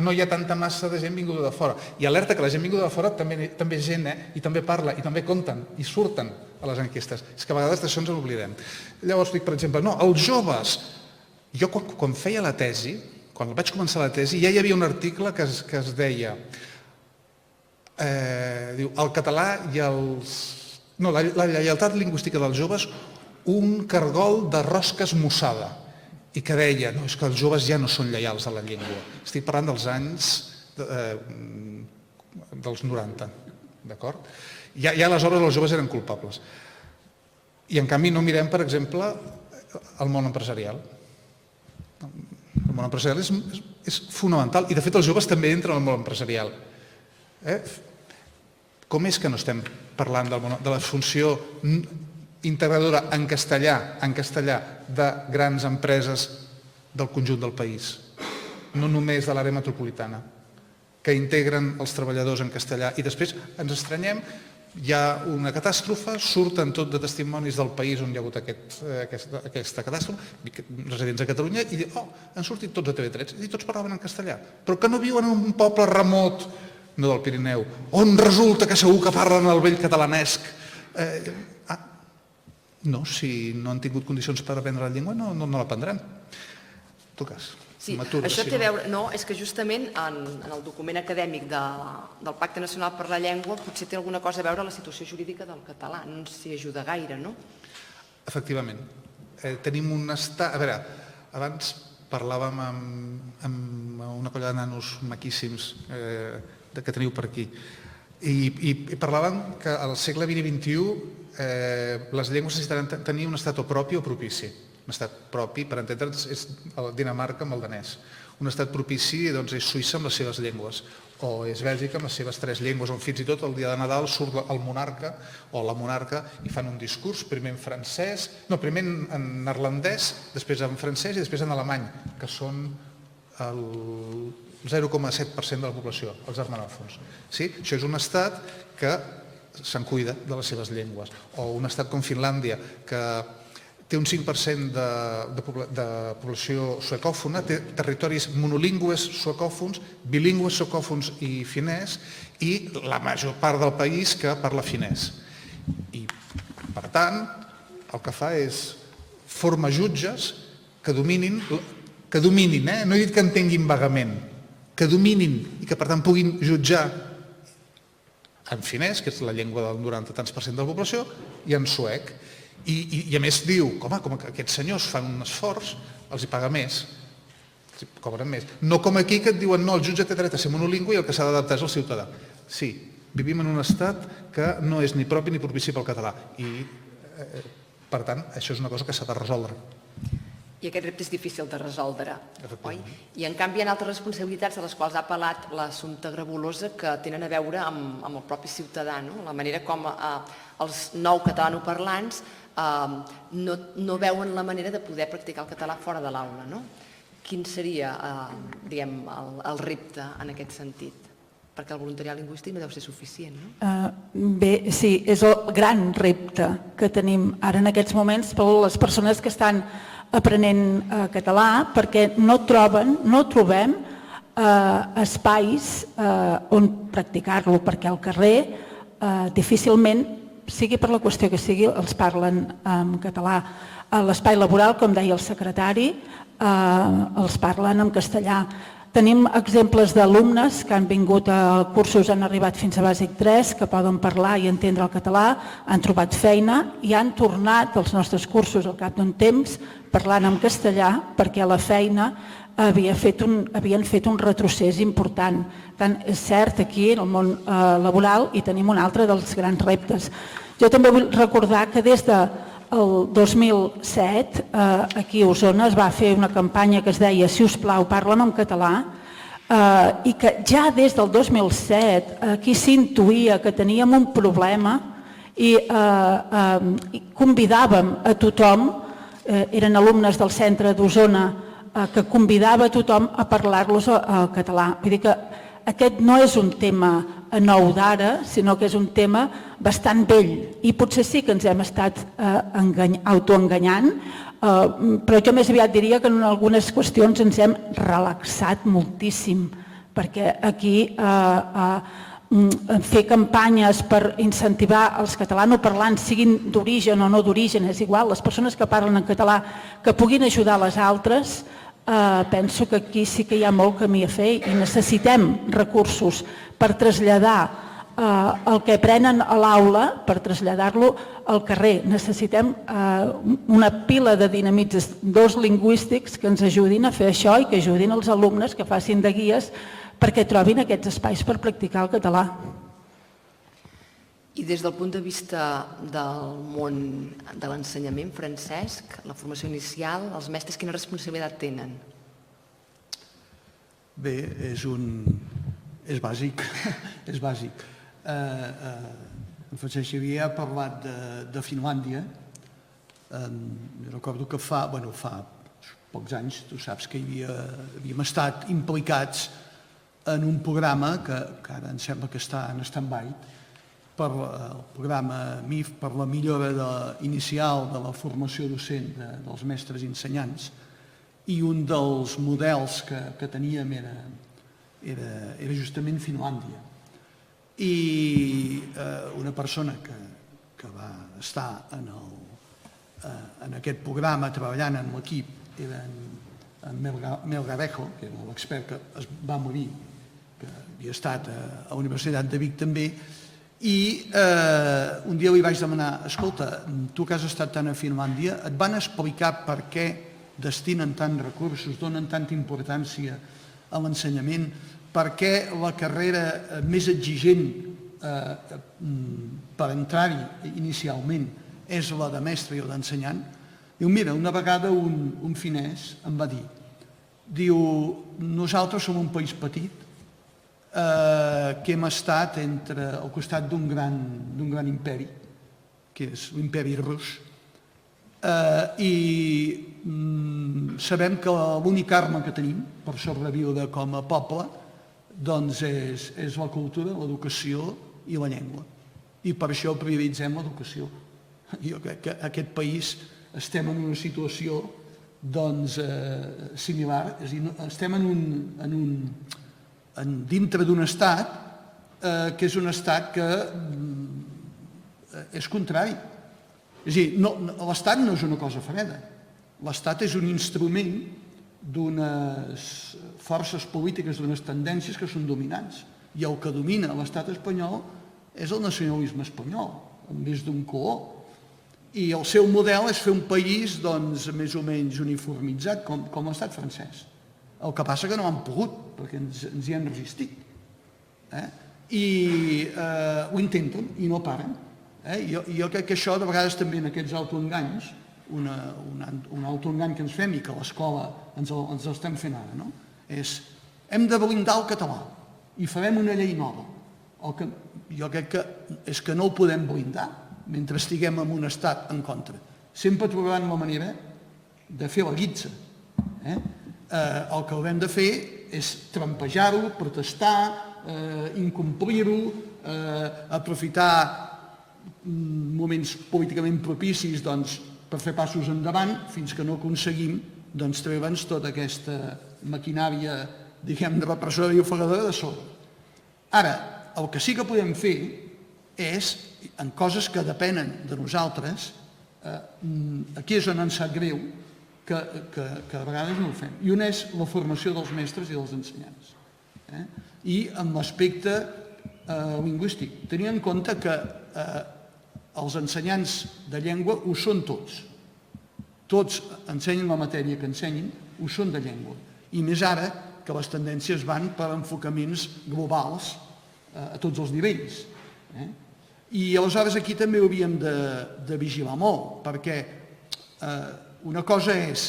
no hi ha tanta massa de gent vinguda de fora. I alerta que la gent vinguda de fora també és gent, i també parla, i també compten, i surten a les enquestes. És que a vegades d'això ens en oblidem. Llavors dic, per exemple, no, els joves. Jo quan feia la tesi, quan vaig començar la tesi, ja hi havia un article que es deia el català i els... No, la lleialtat lingüística dels joves, un cargol de rosques mossada. I que deia, no, és que els joves ja no són lleials a la llengua. Estic parlant dels anys dels 90, d'acord? Ja aleshores els joves eren culpables. I en canvi no mirem, per exemple, el món empresarial. El món empresarial és fonamental i de fet els joves també entren al món empresarial. Com és que no estem parlant de la funció integradora en castellà de grans empreses del conjunt del país, no només de l'àrea metropolitana, que integren els treballadors en castellà i després ens estranyem, hi ha una catàstrofe, surten tot de testimonis del país on hi ha hagut aquesta catàstrofe, residents a Catalunya, i diuen, han sortit tots a TV3 i tots parlaven en castellà, però que no viuen en un poble remot, no del Pirineu, on resulta que segur que parlen el vell catalanesc. No, si no han tingut condicions per aprendre la llengua, no l'aprendran. En tot cas, sí, això té a veure... No, és que justament en el document acadèmic del Pacte Nacional per la Llengua potser té alguna cosa a veure la situació jurídica del català, no s'hi ajuda gaire, no? Efectivament. Tenim un estat... A veure, abans parlàvem amb una colla de nanos maquíssims que teniu per aquí i parlàvem que al segle XX i XXI les llengües necessitaran tenir un estat o propi o propici. Un estat propi, per entendre'ns, és Dinamarca amb el danès. Un estat propici és Suïssa amb les seves llengües, o és Bèlgica amb les seves 3 llengües, on fins i tot el dia de Nadal surt el monarca o la monarca i fan un discurs, primer en francès, no, primer en neerlandès, després en francès i després en alemany, que són el 0,7% de la població, els germanòfons. Això és un estat que se'n cuida de les seves llengües. O un estat com Finlàndia, que té un 5% de població suecòfona, té territoris monolingües suecòfons, bilingües suecòfons i finès, i la major part del país que parla finès. I, per tant, el que fa és formar jutges que dominin, no he dit que entenguin vagament, que dominin i que, per tant, puguin jutjar en finès, que és la llengua del 90 tants % de la població, i en suec. I a més diu, com que aquests senyors fan un esforç, els hi paga més, cobren més. No com aquí que et diuen, no, el jutge té dret a ser monolingüe i el que s'ha d'adaptar és el ciutadà. Sí, vivim en un estat que no és ni propi ni propici pel català i, per tant, això és una cosa que s'ha de resoldre. I aquest repte és difícil de resoldre, oi? I en canvi hi ha altres responsabilitats a les quals ha apel·lat l'assumpte Grabolosa que tenen a veure amb el propi ciutadà, la manera com els nou catalanoparlants no veuen la manera de poder practicar el català fora de l'aula. Quin seria el repte en aquest sentit? Perquè el voluntariat lingüístic no deu ser suficient, no? Bé, sí, és el gran repte que tenim ara en aquests moments per les persones que estan aprenent català, perquè no trobem espais on practicar-lo, perquè al carrer difícilment, sigui per la qüestió que sigui, els parlen en català. A l'espai laboral, com deia el secretari, els parlen en castellà. Tenim exemples d'alumnes que han vingut a cursos, han arribat fins a Bàsic 3, que poden parlar i entendre el català, han trobat feina i han tornat als nostres cursos al cap d'un temps parlant en castellà perquè a la feina havien fet un retrocés important. Per tant, és cert, aquí en el món laboral hi tenim un altre dels grans reptes. Jo també vull recordar que des de el 2007, aquí a Osona, es va fer una campanya que es deia "Si us plau, parla'm en català", i que ja des del 2007 aquí s'intuïa que teníem un problema i convidàvem a tothom, eren alumnes del centre d'Osona, que convidava a tothom a parlar-los en català. Vull dir que aquest no és un tema nou d'ara, sinó que és un tema bastant vell i potser sí que ens hem estat autoenganyant, però jo més aviat diria que en algunes qüestions ens hem relaxat moltíssim, perquè aquí fer campanyes per incentivar els catalanoparlants, siguin d'origen o no d'origen, és igual, les persones que parlen en català, que puguin ajudar les altres, penso que aquí sí que hi ha molt camí a fer i necessitem recursos per traslladar el que aprenen a l'aula, per traslladar-lo al carrer. Necessitem una pila de dinamitzadors lingüístics que ens ajudin a fer això i que ajudin els alumnes, que facin de guies perquè trobin aquests espais per practicar el català. I des del punt de vista del món de l'ensenyament, Francesc, la formació inicial, els mestres quina responsabilitat tenen? Bé, és bàsic, és bàsic. En Francesc Xavier ha parlat de Finlàndia. Recordo que fa pocs anys, tu saps que havíem estat implicats en un programa que ara em sembla que està en stand-by, per el programa MIF, per la millora inicial de la formació docent dels mestres i ensenyants, i un dels models que teníem era justament Finlàndia. I una persona que va estar en aquest programa treballant en l'equip era en Mel Garejo, que era l'expert que es va morir, que havia estat a la Universitat de Vic també, i un dia li vaig demanar: escolta, tu que has estat tant a Finlàndia, et van explicar per què destinen tants recursos, donen tanta importància a l'ensenyament, per què la carrera més exigent per entrar-hi inicialment és la de mestre i la d'ensenyant? Diu, mira, una vegada un finès em va dir, nosaltres som un país petit que hem estat al costat d'un gran imperi, que és l'imperi rus, i sabem que l'única arma que tenim per sobreviure com a poble doncs és la cultura, l'educació i la llengua. I per això prioritzem l'educació. Jo crec que aquest país estem en una situació similar, és a dir, estem dintre d'un estat que és un estat que és contrari. És a dir, l'estat no és una cosa freda. L'estat és un instrument d'unes forces polítiques, d'unes tendències que són dominants. I el que domina l'estat espanyol és el nacionalisme espanyol, amb més d'un color. I el seu model és fer un país més o menys uniformitzat, com l'estat francès. El que passa que no han pogut, perquè ens hi hem resistit. I ho intenten i no paren. Jo crec que això, de vegades, també en aquests autoenganys, un autoengany que ens fem i que a l'escola ens estem fent ara, no? És, hem de blindar el català i farem una llei nova. Jo crec que és que no ho podem blindar mentre estiguem en un estat en contra. Sempre trobaran la manera de fer la guitza. El que haurem de fer és trampejar-ho, protestar, incomplir-ho, aprofitar moments políticament propicis per fer passos endavant fins que no aconseguim treure'ns tota aquesta maquinària, diguem, de repressora i ofegadora de sobre. Ara, el que sí que podem fer és, en coses que depenen de nosaltres, aquí és on ens sap greu que a vegades no ho fem. I una és la formació dels mestres i dels ensenyants. I en l'aspecte lingüístic, tenint en compte que els ensenyants de llengua ho són tots. Tots ensenyen la matèria que ensenyin, ho són de llengua. I més ara que les tendències van per enfocaments globals a tots els nivells. I aleshores aquí també hauríem de vigilar molt, perquè una cosa és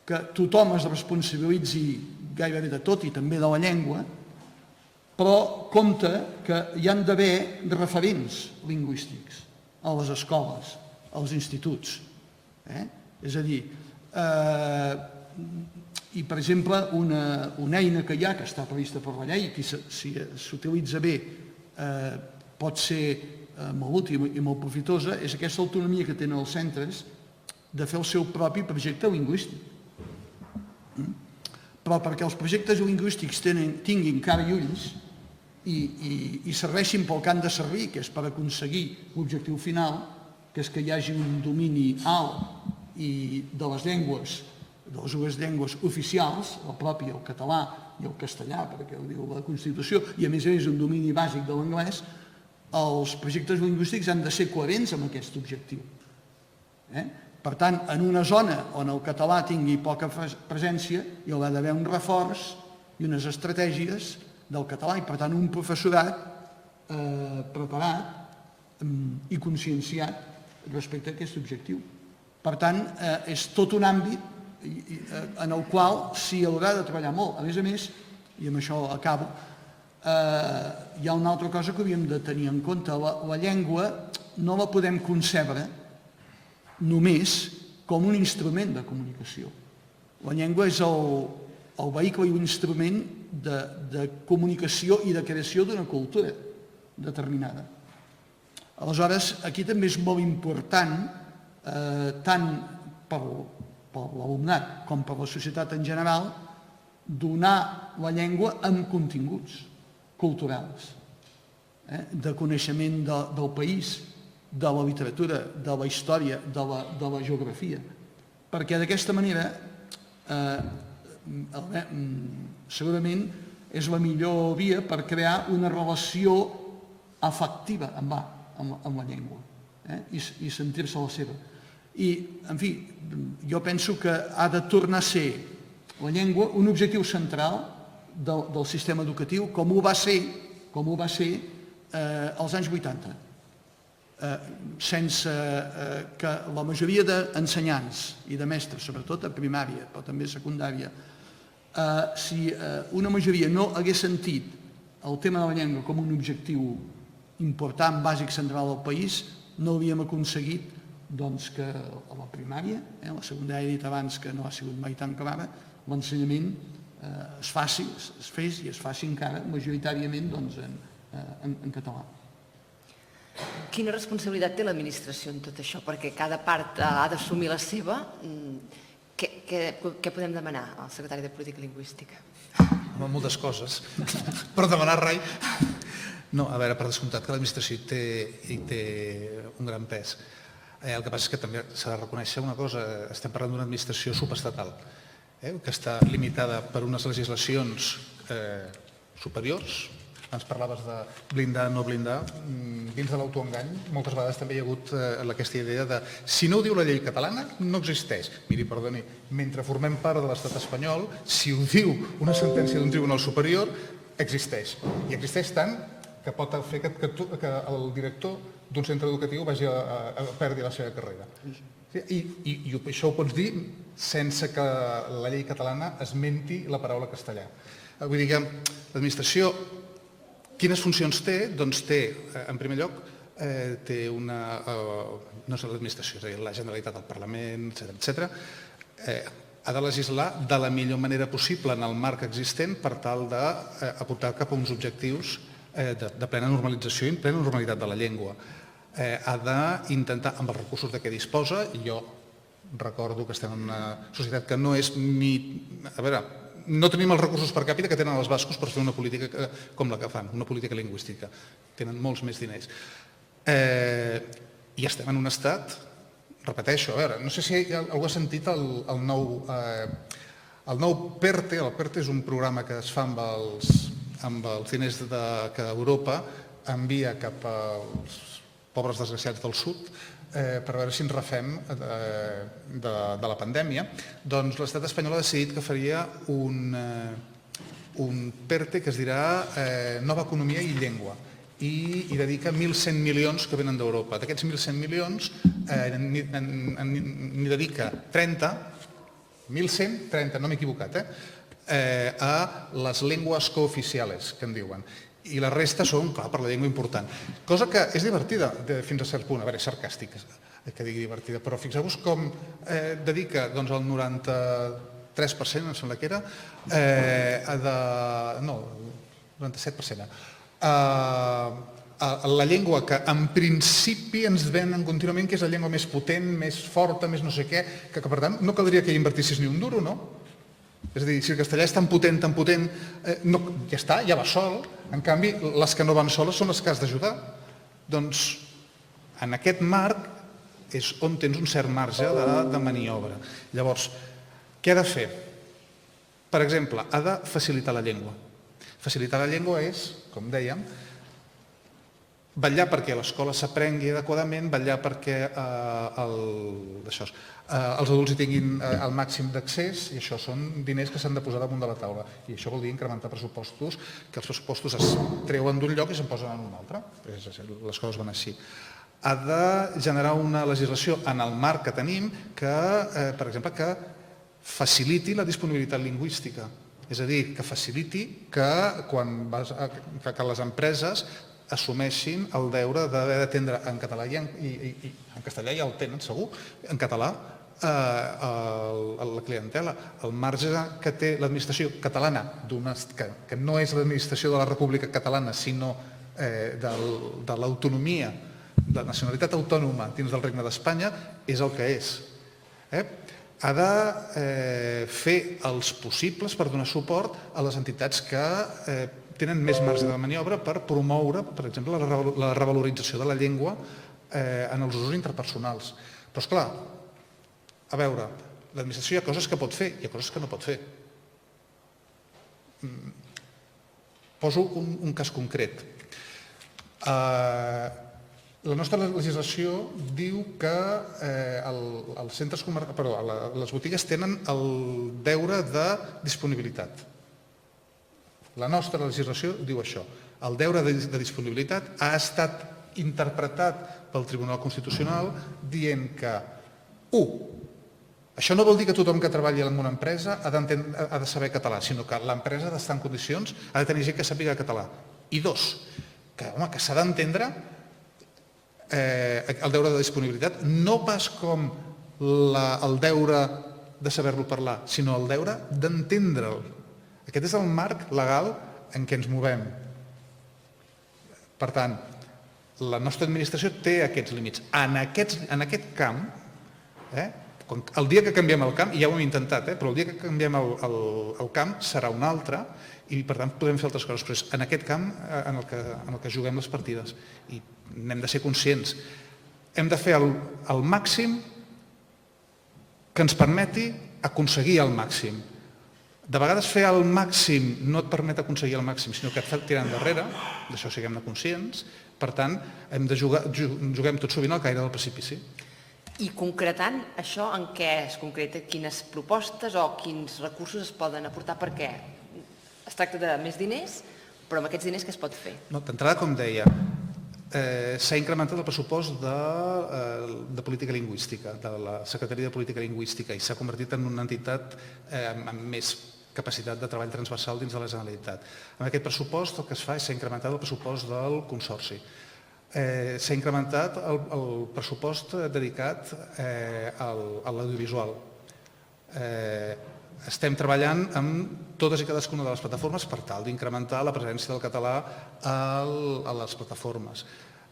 que tothom es responsabilitzi gairebé de tot i també de la llengua, però compte que hi han d'haver referents lingüístics a les escoles, als instituts. És a dir, i per exemple una eina que hi ha, que està prevista per la llei, que si s'utilitza bé pot ser molt útil i molt profitosa, és aquesta autonomia que tenen els centres de fer el seu propi projecte lingüístic. Però perquè els projectes lingüístics tinguin cara i ulls i serveixin pel que han de servir, que és per aconseguir l'objectiu final, que és que hi hagi un domini alt de les llengües, de les dues llengües oficials, la pròpia, el català i el castellà, perquè ho diu la Constitució, i a més un domini bàsic de l'anglès, els projectes lingüístics han de ser coherents amb aquest objectiu. Per tant, en una zona on el català tingui poca presència, hi haurà d'haver un reforç i unes estratègies del català i, per tant, un professorat preparat i conscienciat respecte a aquest objectiu. Per tant, és tot un àmbit en el qual s'hi haurà de treballar molt. A més, i amb això acabo, hi ha una altra cosa que hauríem de tenir en compte. La llengua no la podem concebre només com un instrument de comunicació. La llengua és el vehicle i l'instrument de comunicació i de creació d'una cultura determinada. Aleshores, aquí també és molt important, tant per l'alumnat com per la societat en general, donar la llengua amb continguts culturals, de coneixement del país, de la literatura, de la història, de la geografia, perquè d'aquesta manera segurament és la millor via per crear una relació afectiva amb la llengua i sentir-se la seva. I, en fi, jo penso que ha de tornar a ser la llengua un objectiu central del sistema educatiu, com ho va ser als anys 80. Sense que la majoria d'ensenyants i de mestres, sobretot a primària, però també a secundària, si una majoria no hagués sentit el tema de la llengua com un objectiu important, bàsic, central del país, no hauríem aconseguit que a la primària, a la secundària he dit abans que no ha sigut mai tan clara, l'ensenyament es fes i es faci encara majoritàriament en català. Quina responsabilitat té l'administració en tot això? Perquè cada part ha d'assumir la seva. Què podem demanar al secretari de Política Lingüística? Moltes coses, però demanar rai. No, a veure, per descomptat que l'administració hi té un gran pes. El que passa és que també s'ha de reconèixer una cosa, estem parlant d'una administració subestatal, que està limitada per unes legislacions superiors. Ens parlaves de blindar, no blindar. Dins de l'autoengany, moltes vegades també hi ha hagut aquesta idea de si no ho diu la llei catalana, no existeix. Miri, perdoni, mentre formem part de l'estat espanyol, si ho diu una sentència d'un tribunal superior, existeix. I existeix tant que pot fer que el director d'un centre educatiu perdi la seva carrera. I això ho pots dir sense que la llei catalana esmenti la paraula castellà. Vull dir que l'administració, quines funcions té? Doncs té, en primer lloc, té una... no és l'administració, és a dir, la Generalitat, el Parlament, etcètera, ha de legislar de la millor manera possible en el marc existent per tal d'aportar cap a uns objectius de plena normalització i plena normalitat de la llengua. Ha d'intentar, amb els recursos de què disposa, i jo recordo que estem en una societat que no és ni... A veure, no tenim els recursos per càpita que tenen els bascos per fer una política com la que fan, una política lingüística. Tenen molts més diners. I estem en un estat, repeteixo, a veure, no sé si algú ha sentit el nou PERTE. El PERTE és un programa que es fa amb els diners que Europa envia cap als pobres desgraciats del sud per veure si ens refem de la pandèmia. Doncs l'estat espanyol ha decidit que faria un PERTE que es dirà Nova Economia i Llengua. i dedica 1.100 milions que venen d'Europa. D'aquests 1.100 milions n'hi dedica 30, 1.100, 30, no m'he equivocat, a les llengües cooficiales, que en diuen. I la resta són, clar, per la llengua important. Cosa que és divertida fins a cert punt, a veure, és sarcàstic que digui divertida, però fixeu-vos com dedica el 93%, em sembla que era, no, 97%, a la llengua que en principi ens venen contínuament, que és la llengua més potent, més forta, més no sé què, que per tant no caldria que hi invertissis ni un duro, no? És a dir, si el castellà és tan potent, ja està, ja va sol. En canvi, les que no van soles són les que has d'ajudar. Doncs, en aquest marc és on tens un cert marge de maniobra. Llavors, què ha de fer? Per exemple, ha de facilitar la llengua. Facilitar la llengua és, com dèiem, vetllar perquè l'escola s'aprengui adequadament, vetllar perquè els adults hi tinguin el màxim d'accés, i això són diners que s'han de posar damunt de la taula. I això vol dir incrementar pressupostos, que els pressupostos es treuen d'un lloc i se'n posen en un altre. Les coses van així. Ha de generar una legislació en el marc que tenim que, per exemple, que faciliti la disponibilitat lingüística. És a dir, que faciliti que les empreses assumeixin el deure d'haver d'atendre en català i en castellà ja el tenen segur, en català la clientela. El marge que té l'administració catalana, que no és l'administració de la República Catalana, sinó de l'autonomia, de la nacionalitat autònoma dins del Regne d'Espanya, és el que és. Ha de fer els possibles per donar suport a les entitats que tenen més marge de maniobra per promoure, per exemple, la revalorització de la llengua en els usos interpersonals. Però, esclar, a veure, l'administració hi ha coses que pot fer i hi ha coses que no pot fer. Poso un cas concret. La nostra legislació diu que els centres comercials, les botigues tenen el deure de disponibilitat. La nostra legislació diu això. El deure de disponibilitat ha estat interpretat pel Tribunal Constitucional dient que, això no vol dir que tothom que treballi en una empresa ha de saber català, sinó que l'empresa ha d'estar en condicions, ha de tenir gent que sàpiga català. I dos, que s'ha d'entendre el deure de disponibilitat no pas com el deure de saber-lo parlar, sinó el deure d'entendre'l. Aquest és el marc legal en què ens movem. Per tant, la nostra administració té aquests límits. En aquest camp, el dia que canviem el camp, i ja ho hem intentat, però el dia que canviem el camp serà un altre i per tant podem fer altres coses, però és en aquest camp en el que juguem les partides i n'hem de ser conscients. Hem de fer el màxim que ens permeti aconseguir el màxim. De vegades fer el màxim no et permet aconseguir el màxim, sinó que et fa tirar endarrere, d'això siguem-ne conscients, per tant, juguem tot sovint al caire del precipici. I concretant això en què es concreta? Quines propostes o quins recursos es poden aportar? Perquè es tracta de més diners, però amb aquests diners què es pot fer? D'entrada, com deia, s'ha incrementat el pressupost de política lingüística, de la Secretaria de Política Lingüística, i s'ha convertit en una entitat amb més capacitat de treball transversal dins de la Generalitat. Amb aquest pressupost el que es fa és s'ha incrementat el pressupost del Consorci. S'ha incrementat el pressupost dedicat a l'audiovisual. Estem treballant amb totes i cadascuna de les plataformes per tal d'incrementar la presència del català a les plataformes.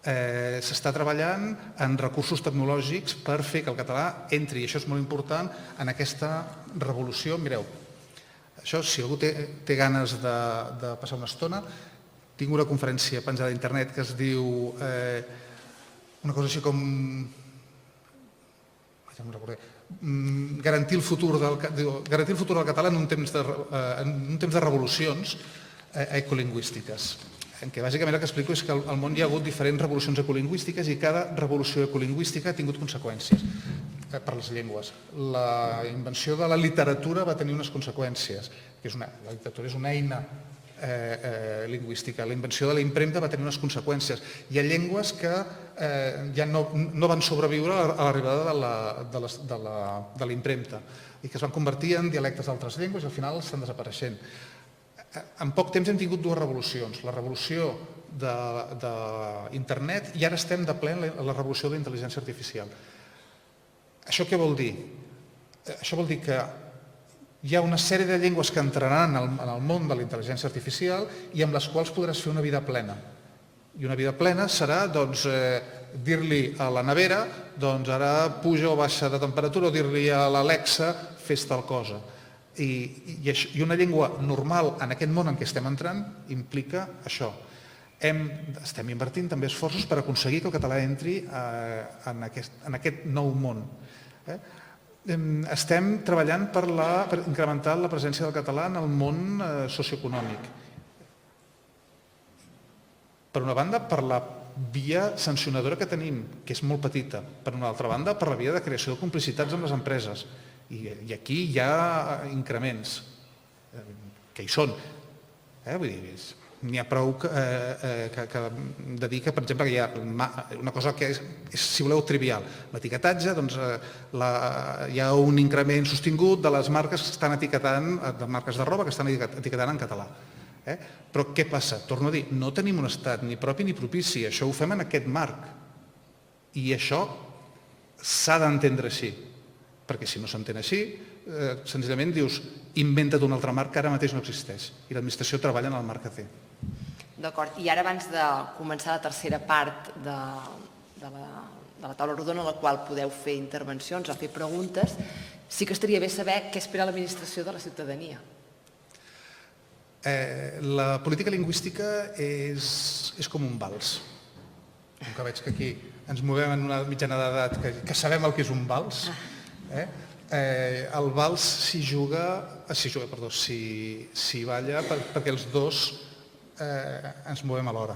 S'està treballant en recursos tecnològics per fer que el català entri, i això és molt important, en aquesta revolució. Mireu, això, si algú té ganes de passar una estona, tinc una conferència penjada a internet que es diu una cosa així com garantir el futur del català en un temps de revolucions ecolingüístiques, en què bàsicament el que explico és que al món hi ha hagut diferents revolucions ecolingüístiques i cada revolució ecolingüística ha tingut conseqüències per les llengües. La invenció de la literatura va tenir unes conseqüències, que la literatura és una eina lingüística. La invenció de la impremta va tenir unes conseqüències. Hi ha llengües que ja no van sobreviure a l'arribada de la impremta i que es van convertir en dialectes d'altres llengües i al final estan desapareixent. En poc temps hem tingut dues revolucions, la revolució d'internet i ara estem de ple en la revolució de la intel·ligència artificial. Això què vol dir? Això vol dir que hi ha una sèrie de llengües que entraran en el món de la intel·ligència artificial i amb les quals podràs fer una vida plena. I una vida plena serà dir-li a la nevera ara puja o baixa de temperatura o dir-li a l'Alexa fes tal cosa. I una llengua normal en aquest món en què estem entrant implica això. Estem invertint també esforços per aconseguir que el català entri en aquest nou món. Estem treballant per incrementar la presència del català en el món socioeconòmic. Per una banda, per la via sancionadora que tenim, que és molt petita. Per una altra banda, per la via de creació de complicitats amb les empreses. I aquí hi ha increments, que hi són. Vull dir, n'hi ha prou de dir que, per exemple, hi ha una cosa que és, si voleu, trivial. L'etiquetatge, hi ha un increment sostingut de les marques que estan etiquetant, de marques de roba que estan etiquetant en català. Però què passa? Torno a dir, no tenim un estat ni propi ni propici, això ho fem en aquest marc. I això s'ha d'entendre així, perquè si no s'entén així, senzillament dius, inventa't un altre marc que ara mateix no existeix, i l'administració treballa en el marc que té. D'acord, i ara abans de començar la tercera part de la taula rodona en la qual podeu fer intervencions o fer preguntes, sí que estaria bé saber què espera l'administració de la ciutadania. La política lingüística és com un vals. Com que veig que aquí ens movem en una mitjana d'edat que sabem el que és un vals, el vals s'hi balla perquè els dos ens movem alhora.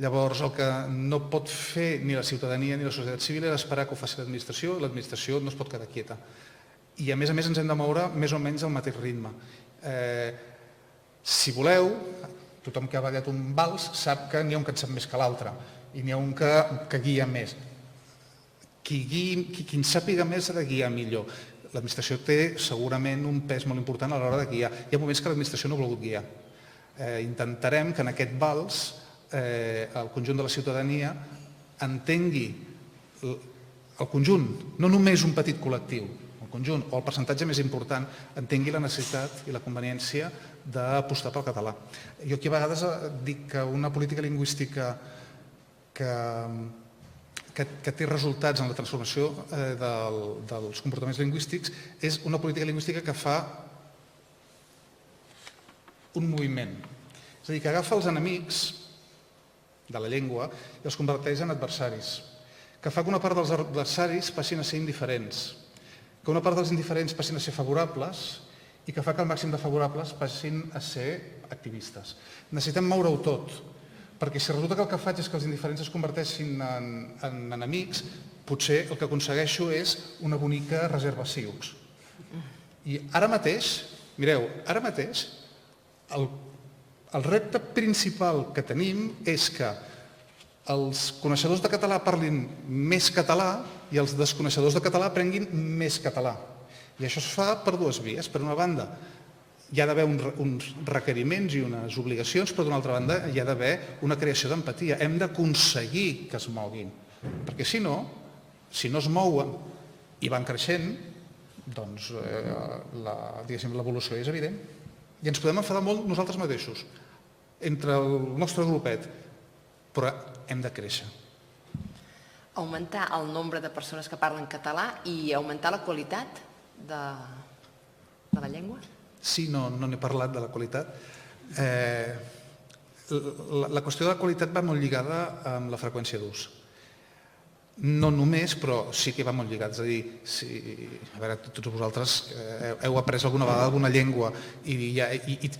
Llavors, el que no pot fer ni la ciutadania ni la societat civil és esperar que ho faci l'administració, i l'administració no es pot quedar quieta. I a més ens hem de moure més o menys al mateix ritme. Si voleu, tothom que ha ballat un vals sap que n'hi ha un que en sap més que l'altre i n'hi ha un que guia més. Qui en sàpiga més ha de guiar millor. L'administració té segurament un pes molt important a l'hora de guiar. Hi ha moments que l'administració no ha volgut guiar. Intentarem que en aquest vals el conjunt de la ciutadania entengui el conjunt, no només un petit col·lectiu, el conjunt o el percentatge més important, entengui la necessitat i la conveniència d'apostar pel català. Jo aquí a vegades dic que una política lingüística que té resultats en la transformació dels comportaments lingüístics és una política lingüística que fa un moviment. És a dir, que agafa els enemics de la llengua i els converteix en adversaris, que fa que una part dels adversaris passin a ser indiferents, que una part dels indiferents passin a ser favorables i que fa que el màxim de favorables passin a ser activistes. Necessitem moure-ho tot, perquè si resulta que el que faig és que els indiferents es converteixin en enemics, potser el que aconsegueixo és una bonica reserva Sioux. I ara mateix, mireu, el repte principal que tenim és que els coneixedors de català parlin més català i els desconeixedors de català aprenguin més català. I això es fa per dues vies. Per una banda, hi ha d'haver uns requeriments i unes obligacions, però d'una altra banda hi ha d'haver una creació d'empatia. Hem d'aconseguir que es moguin, perquè si no es mouen i van creixent, doncs l'evolució és evident. I ens podem enfadar molt nosaltres mateixos, entre el nostre grupet, però hem de créixer. Augmentar el nombre de persones que parlen català i augmentar la qualitat de la llengua? Sí, no n'he parlat de la qualitat. La qüestió de la qualitat va molt lligada amb la freqüència d'ús. No només, però sí que va molt lligat. És a dir, a veure, tots vosaltres heu après alguna vegada alguna llengua i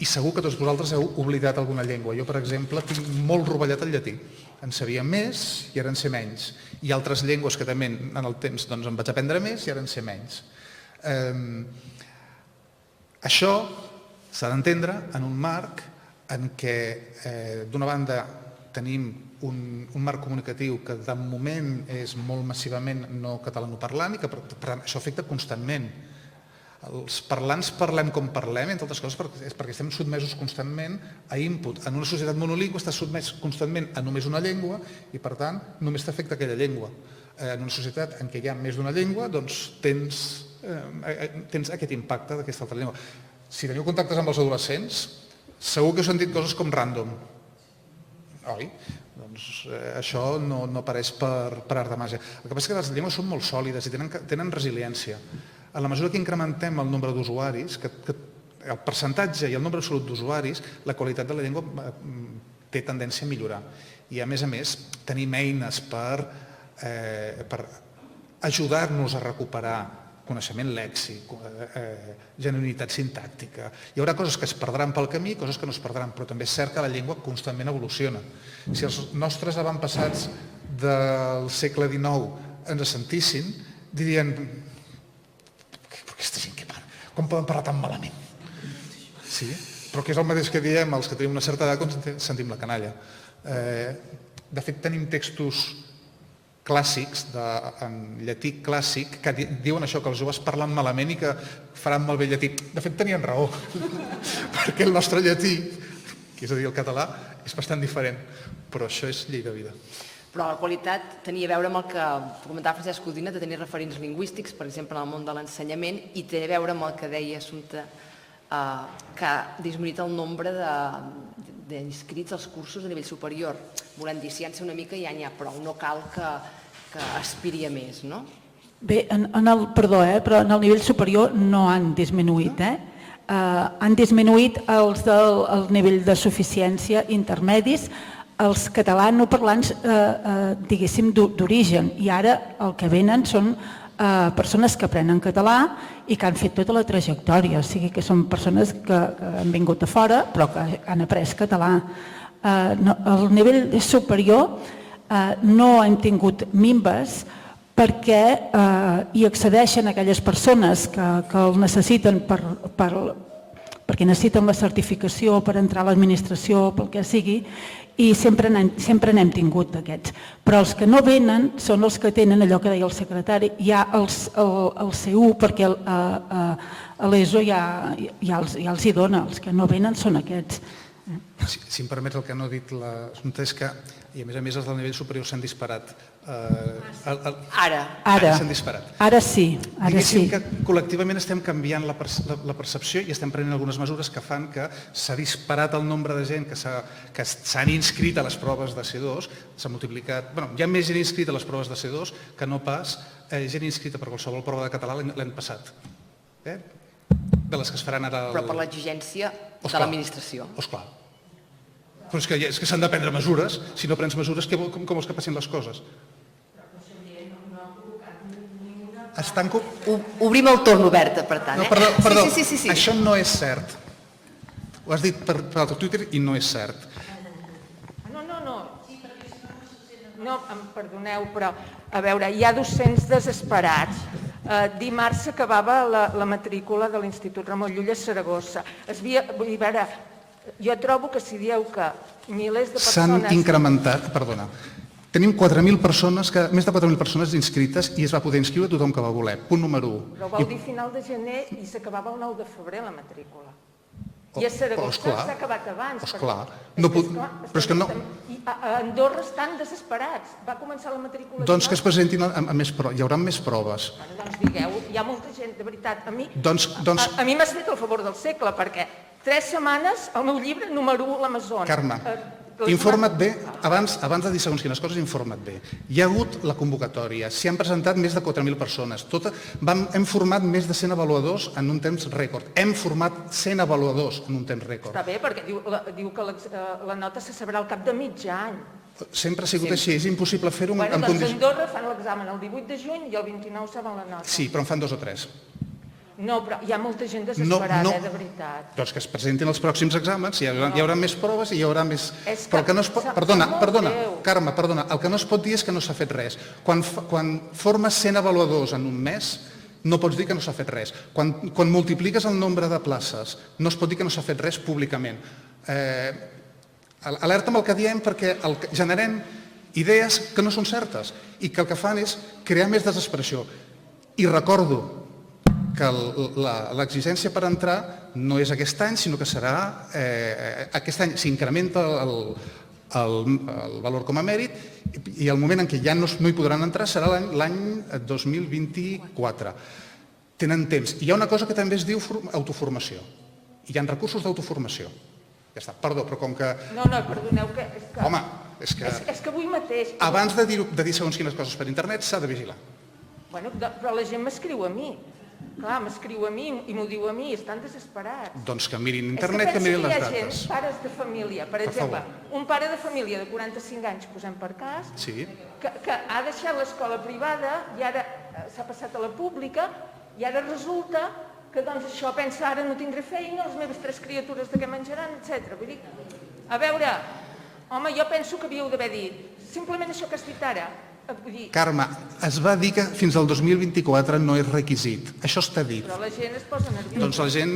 segur que tots vosaltres heu oblidat alguna llengua. Jo, per exemple, tinc molt rovellat el llatí. En sabia més i ara en sé menys. I altres llengües que també en el temps em vaig aprendre més i ara en sé menys. Això s'ha d'entendre en un marc en què d'una banda tenim un marc comunicatiu que de moment és molt massivament no catalanoparlant i que per tant això afecta constantment. Els parlants parlem com parlem, entre altres coses, és perquè estem sotmesos constantment a input. En una societat monolingüe estàs sotmès constantment a només una llengua i, per tant, només t'afecta aquella llengua. En una societat en què hi ha més d'una llengua, doncs tens aquest impacte d'aquesta altra llengua. Si teniu contactes amb els adolescents, segur que us han dit coses com random. Oi? Doncs això no apareix per art de màgia. El que passa és que les llengües són molt sòlides i tenen resiliència. En la mesura que incrementem el nombre d'usuaris, el percentatge i el nombre absolut d'usuaris, la qualitat de la llengua té tendència a millorar. I a més, tenim eines per ajudar-nos a recuperar coneixement lèxic, genuïnitat sintàctica. Hi haurà coses que es perdran pel camí, coses que no es perdran, però també és cert que la llengua constantment evoluciona. Si els nostres avantpassats del segle XIX ens sentissin, dirien: aquesta gent que parla, com poden parlar tan malament? Sí, però que és el mateix que diem els que tenim una certa edat quan sentim la canalla. De fet, tenim textos clàssics, en llatí clàssic, que diuen això, que els joves parlen malament i que faran malbé el llatí. De fet, tenien raó, perquè el nostre llatí, que és a dir, el català, és bastant diferent, però això és llei de vida. Però la qualitat tenia a veure amb el que comentava Francesc Codina, de tenir referents lingüístics, per exemple, en el món de l'ensenyament, i té a veure amb el que deia Assumpta, que ha disminuït el nombre d'inscrits als cursos a nivell superior. Volem dir, ciència una mica ja n'hi ha prou, no cal que aspiri a més, no? Bé, perdó, però en el nivell superior no han disminuït, han disminuït els del nivell de suficiència intermedis, els catalanoparlants, diguéssim, d'origen, i ara el que venen són persones que aprenen català i que han fet tota la trajectòria, o sigui que són persones que han vingut de fora però que han après català. Al nivell superior no hem tingut minves perquè hi accedeixen aquelles persones que el necessiten perquè necessiten la certificació per entrar a l'administració, pel que sigui, i sempre n'hem tingut d'aquests. Però els que no venen són els que tenen allò que deia el secretari, hi ha el C1 perquè a l'ESO ja els hi dona, els que no venen són aquests. Si em permets, el que no ha dit l'Assumpta és que, i a més els del nivell superior s'han disparat. Ara s'han disparat. Ara sí. Diguéssim que col·lectivament estem canviant la percepció i estem prenent algunes mesures que fan que s'ha disparat el nombre de gent que s'han inscrit a les proves de C2, s'ha multiplicat. Hi ha més gent inscrita a les proves de C2 que no pas gent inscrita per qualsevol prova de català l'any passat. De les que es faran ara... Però per l'exigència de l'administració. Esclar. Però és que s'han de prendre mesures. Si no prens mesures, com vols que passin les coses? Obrim el torn obert, per tant. Perdó, Sí. això no és cert. Ho has dit per altre Twitter i no és cert. No, em perdoneu, però, a veure, hi ha docents desesperats. Dimarts s'acabava la matrícula de l'Institut Ramon Llull a Saragossa. Jo trobo que si dieu que milers de persones... S'han incrementat, perdona, tenim 4.000 persones, més de 4.000 persones inscrites i es va poder inscriure tothom que va voler. Punt número 1. Però vau dir final de gener i s'acabava el 9 de febrer la matrícula. I a Saragossa s'ha acabat abans. Esclar. Però és que no... I a Andorra estan desesperats. Va començar la matrícula... Doncs que es presentin a més proves. Hi haurà més proves. Doncs digueu, hi ha molta gent, de veritat. A mi m'has fet el favor del segle, perquè 3 setmanes el meu llibre número 1 a l'Amazon. Carme, informa't bé, abans de dir segons quines coses, informa't bé. Hi ha hagut la convocatòria, s'hi han presentat més de 4.000 persones. Hem format més de 100 avaluadors en un temps rècord. Hem format 100 avaluadors en un temps rècord. Està bé, perquè diu que la nota se sabrà al cap de mig any. Sempre ha sigut així, és impossible fer-ho en Doncs condicions... a Andorra fan l'examen el 18 de juny i el 29 saben la nota. Sí, però en fan 2 o 3. No, però hi ha molta gent desesperada, de veritat. Doncs que es presentin els pròxims exàmens, hi haurà més proves i hi haurà més... Però el que no es pot... Perdona, Carme, el que no es pot dir és que no s'ha fet res. Quan formes 100 avaluadors en un mes, no pots dir que no s'ha fet res. Quan multipliques el nombre de places, no es pot dir que no s'ha fet res públicament. Alerta amb el que diem perquè generem idees que no són certes i que el que fan és crear més desesperació. I recordo que l'exigència per entrar no és aquest any, sinó que serà aquest any. S'incrementa el valor com a mèrit i el moment en què ja no hi podran entrar serà l'any 2024. Tenen temps. I hi ha una cosa que també es diu autoformació. Hi ha recursos d'autoformació. Ja està, perdó, però com que... No, perdoneu, que... Home, és que... És que avui mateix... Abans de dir segons quines coses per internet s'ha de vigilar. Bueno, però la gent m'escriu a mi. Clar, m'escriu a mi i m'ho diu a mi, estan desesperats. Doncs que mirin internet, que mirin les És que dates. pensa que hi ha gent, pares de família, per exemple, un pare de família de 45 anys, posem per cas, que ha deixat l'escola privada i ara s'ha passat a la pública i ara resulta que doncs això pensa ara no tindré feina, les meves 3 criatures de què menjaran, etc. Vull dir, a veure, home, jo penso que havíeu d'haver dit simplement això que has dit ara. Carme, es va dir que fins al 2024 no és requisit. Això està dit. Però la gent es posa nerviosa. Doncs la gent,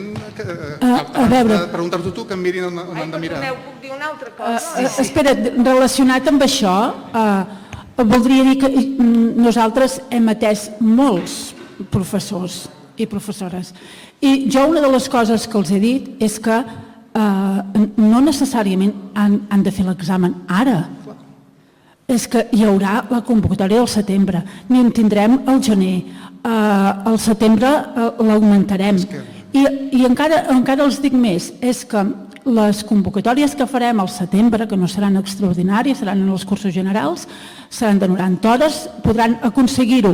a veure, preguntar-t'ho tu, que em mirin on han de mirar. Perdoneu, puc dir una altra cosa? Espera't, relacionat amb això, voldria dir que nosaltres hem atès molts professors i professores. I jo una de les coses que els he dit és que no necessàriament han de fer l'examen ara. És que hi haurà la convocatòria del setembre, ni en tindrem al gener. Al setembre l'augmentarem. I encara els dic més, és que les convocatòries que farem al setembre, que no seran extraordinàries, seran en els cursos generals, seran de 90 hores, podran aconseguir-ho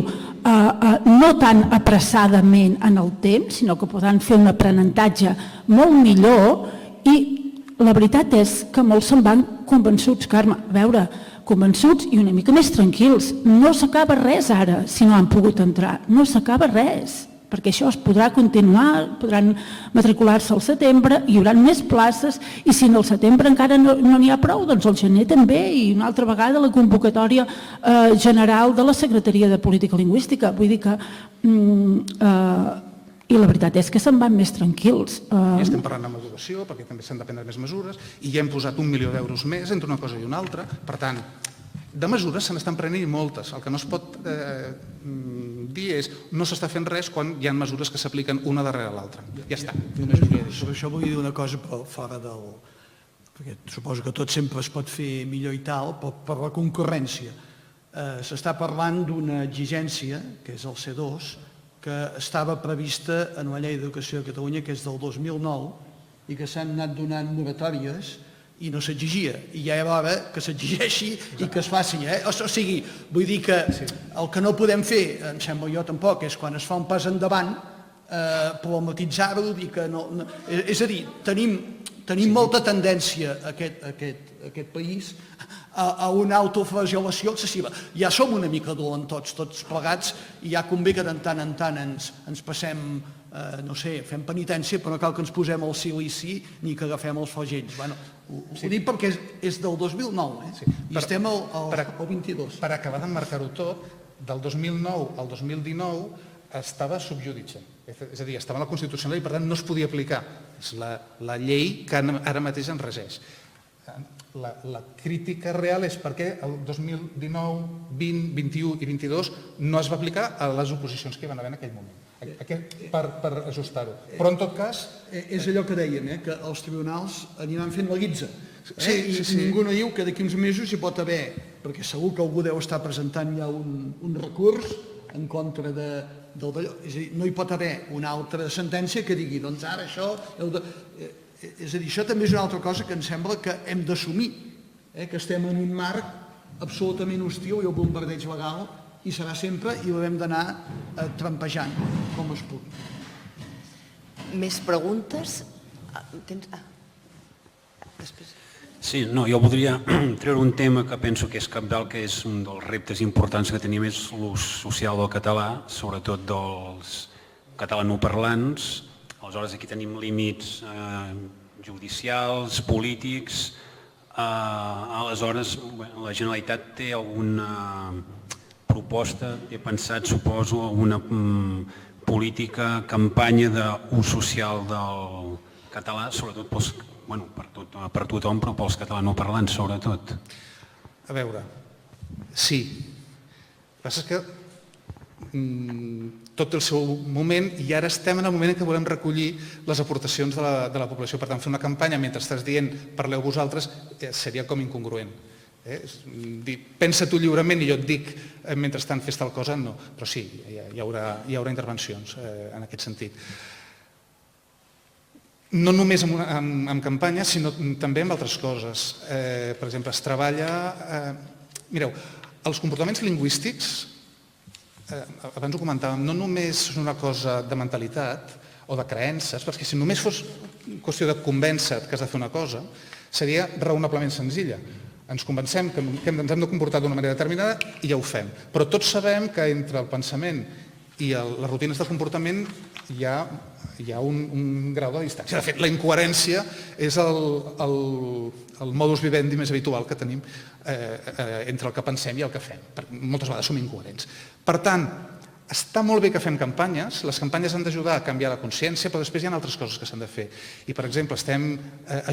no tan apressadament en el temps, sinó que podran fer un aprenentatge molt millor i la veritat és que molts se'n van convençuts, Carme, a veure, convençuts i una mica més tranquils. No s'acaba res ara, si no han pogut entrar. No s'acaba res, perquè això es podrà continuar, podran matricular-se al setembre, hi haurà més places i si al setembre encara no n'hi ha prou, doncs al gener també i una altra vegada la convocatòria general de la Secretaria de Política Lingüística. Vull dir que... I la veritat és que se'n van més tranquils. I estem parlant amb educació, perquè també s'han de prendre més mesures, i ja hem posat 1 milió d'euros més entre una cosa i una altra. Per tant, de mesures se n'estan prenent moltes. El que no es pot dir és no s'està fent res quan hi ha mesures que s'apliquen una darrere l'altra. Ja està. Sobre això vull dir una cosa, però fora del... perquè suposo que tot sempre es pot fer millor i tal, però per la concurrència. S'està parlant d'una exigència, que és el C2, que estava prevista en la Llei d'Educació de Catalunya, que és del 2009, i que s'han anat donant moratòries i no s'exigia. I ja era hora que s'exigeixi i que es faci. O sigui, vull dir que el que no podem fer, em sembla jo tampoc, és quan es fa un pas endavant, problematitzar-ho, dir que no... És a dir, tenim molta tendència a aquest país a una autoflagel·lació excessiva. Ja som una mica dolentots tots plegats i ja convé que de tant en tant ens passem, no sé, fem penitència, però no cal que ens posem el silici ni que agafem els flagells. Ho dic perquè és del 2009, i estem al 22. Per acabar d'emmarcar-ho tot, del 2009 al 2019 estava subjudice. És a dir, estava en la Constitució i per tant no es podia aplicar. És la llei que ara mateix en regeix. La crítica real és perquè el 2019, 20, 21 i 22 no es va aplicar a les oposicions que hi van haver en aquell moment, per ajustar-ho. Però en tot cas... És allò que dèiem, que els tribunals aniran fent la guitza. I ningú no diu que d'aquí uns mesos hi pot haver, perquè segur que algú deu estar presentant ja un recurs en contra del d'allò. És a dir, no hi pot haver una altra sentència que digui, doncs ara això... És a dir, això també és una altra cosa que em sembla que hem d'assumir, que estem en un marc absolutament hostil i el bombardeig legal i serà sempre i l'hem d'anar trampejant com es pugui. Més preguntes? Després. Sí, no, jo voldria treure un tema que penso que és cabdal, que és un dels reptes importants que tenim, és l'ús social del català, sobretot dels catalanoparlants. Aleshores, aquí tenim límits judicials, polítics. Aleshores, la Generalitat té alguna proposta, he pensat, suposo, alguna política, campanya d'ús social català, sobretot pels, bueno, per tothom, però pels catalanoparlants, sobretot. A veure, sí. El que passa és que tot té el seu moment i ara estem en el moment en què volem recollir les aportacions de la població. Per tant, fer una campanya mentre estàs dient parleu vosaltres seria com incongruent. Pensa tu lliurement i jo et dic mentrestant fes tal cosa, no. Però sí, hi haurà intervencions en aquest sentit. No només en campanya, sinó també en altres coses. Per exemple, es treballa... Mireu, els comportaments lingüístics, abans ho comentàvem, no només és una cosa de mentalitat o de creences, perquè si només fos qüestió de convèncer que has de fer una cosa, seria raonablement senzilla. Ens convencem que ens hem de comportar d'una manera determinada i ja ho fem. Però tots sabem que entre el pensament i les rutines de comportament hi ha un grau de distància. De fet, la incoherència és el modus vivendi més habitual que tenim entre el que pensem i el que fem. Moltes vegades som incoherents. Per tant, està molt bé que fem campanyes, les campanyes han d'ajudar a canviar la consciència, però després hi ha altres coses que s'han de fer. I, per exemple, estem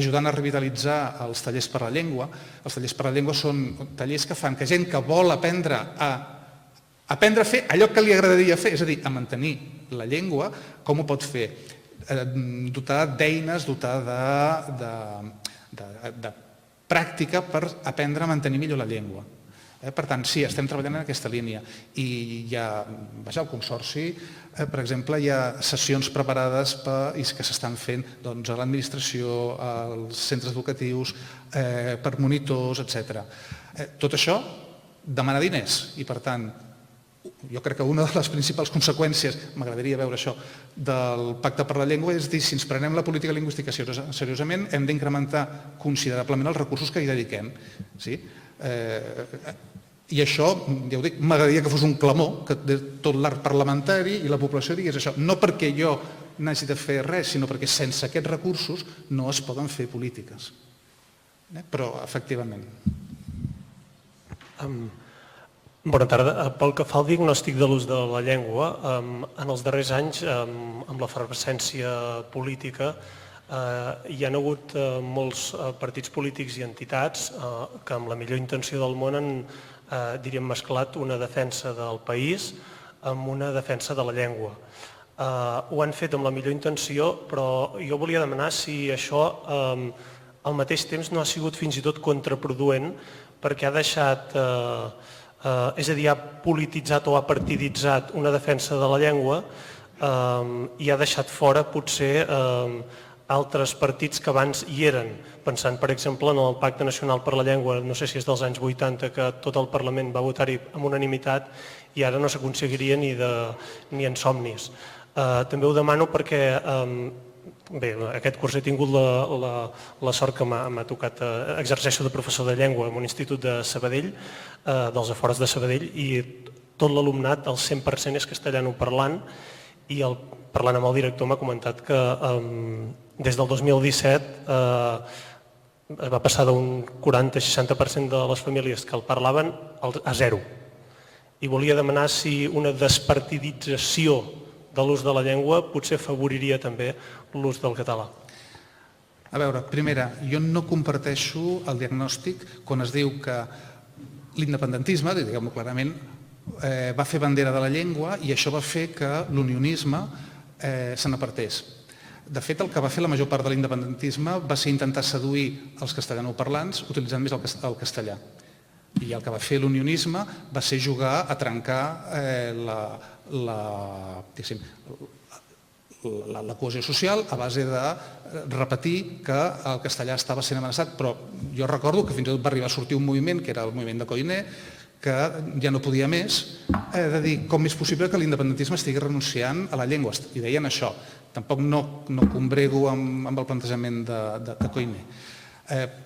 ajudant a revitalitzar els tallers per la llengua. Els tallers per la llengua són tallers que fan que gent que vol aprendre a fer allò que li agradaria fer, és a dir, a mantenir la llengua, com ho pot fer? Dotar d'eines, dotar de pràctica per aprendre a mantenir millor la llengua. Per tant, sí, estem treballant en aquesta línia i hi ha, al Consorci, per exemple, hi ha sessions preparades que s'estan fent a l'administració, als centres educatius, per monitors, etc. Tot això demana diners i, per tant, jo crec que una de les principals conseqüències, m'agradaria veure això, del Pacte per la Llengua és dir, si ens prenem la política lingüística seriosament, hem d'incrementar considerablement els recursos que hi dediquem. I això, ja ho dic, m'agradaria que fos un clamor, que tot l'arc parlamentari i la població digués això, no perquè jo n'hagi de fer res, sinó perquè sense aquests recursos no es poden fer polítiques. Però, efectivament. Bona tarda. Pel que fa al diagnòstic de l'ús de la llengua, en els darrers anys, amb l'efervescència política, hi ha hagut molts partits polítics i entitats que amb la millor intenció del món han, diríem, mesclat una defensa del país amb una defensa de la llengua. Ho han fet amb la millor intenció, però jo volia demanar si això al mateix temps no ha sigut fins i tot contraproduent, perquè ha deixat, és a dir, ha polititzat o ha partiditzat una defensa de la llengua i ha deixat fora potser altres partits que abans hi eren, pensant, per exemple, en el Pacte Nacional per la Llengua, no sé si és dels anys 80, que tot el Parlament va votar-hi amb unanimitat i ara no s'aconseguiria ni en somnis. També ho demano perquè, bé, aquest curs he tingut la sort que m'ha tocat, exerceixo de professor de llengua en un institut de Sabadell, dels afores de Sabadell, i tot l'alumnat, el 100% és castellanoparlant, i parlant amb el director m'ha comentat que des del 2017 es va passar d'un 40-60% de les famílies que el parlaven a 0. I volia demanar si una despartidització de l'ús de la llengua potser afavoriria també l'ús del català. A veure, primera, jo no comparteixo el diagnòstic quan es diu que l'independentisme, diguem-ho clarament, va fer bandera de la llengua i això va fer que l'unionisme se n'apartés. De fet, el que va fer la major part de l'independentisme va ser intentar seduir els castellanoparlants utilitzant més el castellà. I el que va fer l'unionisme va ser jugar a trencar la cohesió social a base de repetir que el castellà estava sent amenaçat. Però jo recordo que fins i tot va arribar a sortir un moviment, que era el moviment de Koiné, que ja no podia més, de dir com és possible que l'independentisme estigui renunciant a la llengua. I deien això. Tampoc no combrego amb el plantejament de Koiné.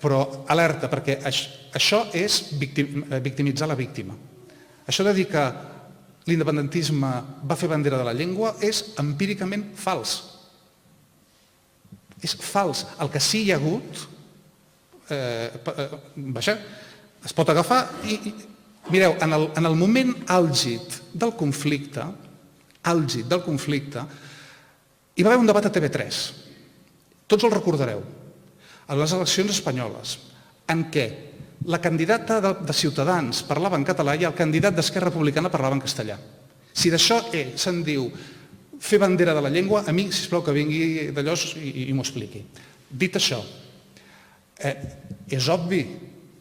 Però alerta, perquè això és victimitzar la víctima. Això de dir que l'independentisme va fer bandera de la llengua és empíricament fals. És fals. El que sí hi ha hagut, es pot agafar i... Mireu, en el moment àlgid del conflicte, hi va haver un debat a TV3 tots el recordareu, a les eleccions espanyoles, en què la candidata de Ciutadans parlava en català i el candidat d'Esquerra Republicana parlava en castellà. Si d'això se'n diu fer bandera de la llengua, a mi, sisplau, que vingui d'allò i m'ho expliqui. Dit això, és obvi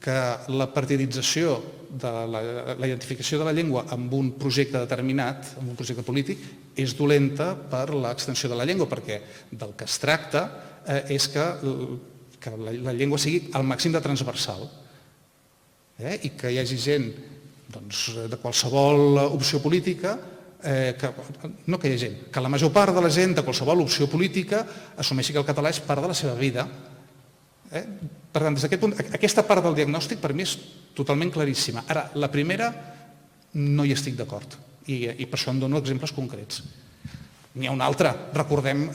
que la partidització de la identificació de la llengua amb un projecte determinat, amb un projecte polític, és dolenta per l'extensió de la llengua, perquè del que es tracta és que la llengua sigui al màxim de transversal i que hi hagi gent de qualsevol opció política, no que hi hagi gent, que la major part de la gent de qualsevol opció política assumeixi que el català és part de la seva vida. Per tant, des d'aquest punt, aquesta part del diagnòstic per mi és totalment claríssima. Ara, la primera no hi estic d'acord i per això en dono exemples concrets. N'hi ha una altra. Recordem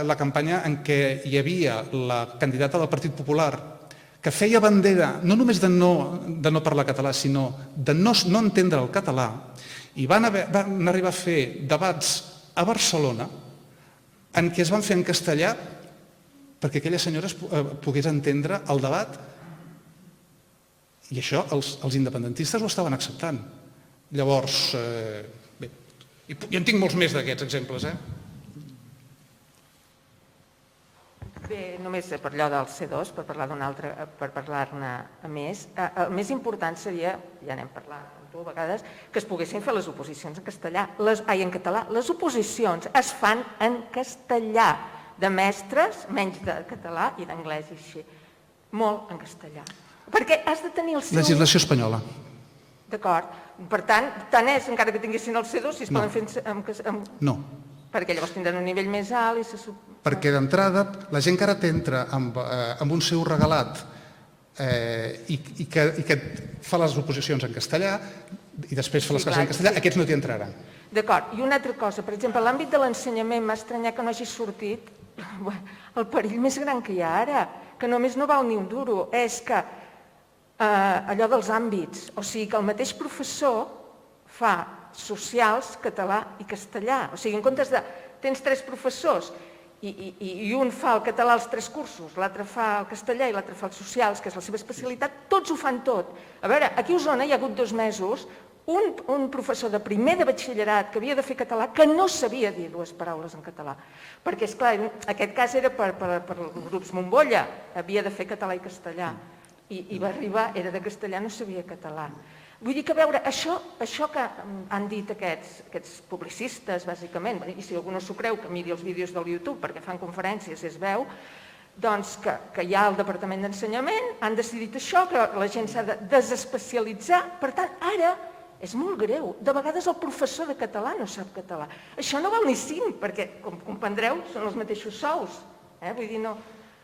la campanya en què hi havia la candidata del Partit Popular que feia bandera no només de no parlar català, sinó de no entendre el català, i van arribar a fer debats a Barcelona en què es van fer en castellà perquè aquella senyora pogués entendre el debat, i això els independentistes ho estaven acceptant. Llavors, bé, i en tinc molts més d'aquests exemples. Bé, només per allò del C2, per parlar d'un altre, per parlar-ne més. El més important seria, ja n'hem parlat amb tu a vegades, que es poguessin fer les oposicions en castellà, en català. Les oposicions es fan en castellà, de mestres, menys de català i d'anglès i així. Molt en castellà. Perquè has de tenir el seu... Legislació espanyola. D'acord. Per tant és, encara que tinguessin el C2, si es poden fer en... No. Perquè llavors tindran un nivell més alt i se... Perquè d'entrada, la gent que ara t'entra amb un seu regalat i que fa les oposicions en castellà i després fa les classes en castellà, aquests no t'hi entraran. D'acord. I una altra cosa, per exemple, en l'àmbit de l'ensenyament m'ha estranyat que no hagi sortit el perill més gran que hi ha ara, que només no val ni un duro, és que allò dels àmbits, o sigui que el mateix professor fa socials, català i castellà. O sigui, en comptes de... Tens 3 professors i un fa el català als 3 cursos, l'altre fa el castellà i l'altre fa els socials, que és la seva especialitat, tots ho fan tot. A veure, aquí a Osona hi ha hagut 2 mesos un professor de primer de batxillerat que havia de fer català que no sabia dir 2 paraules en català. Perquè, esclar, aquest cas era per grups bombolla, havia de fer català i castellà. I va arribar, era de castellà, no sabia català. Vull dir que, a veure, això que han dit aquests publicistes, bàsicament, i si algú no s'ho creu, que miri els vídeos del YouTube, perquè fan conferències i es veu, doncs que hi ha el Departament d'Ensenyament, han decidit això, que la gent s'ha de desespecialitzar. Per tant, ara és molt greu. De vegades el professor de català no sap català. Això no val ni 5, perquè, com comprendreu, són els mateixos sous. Vull dir, no,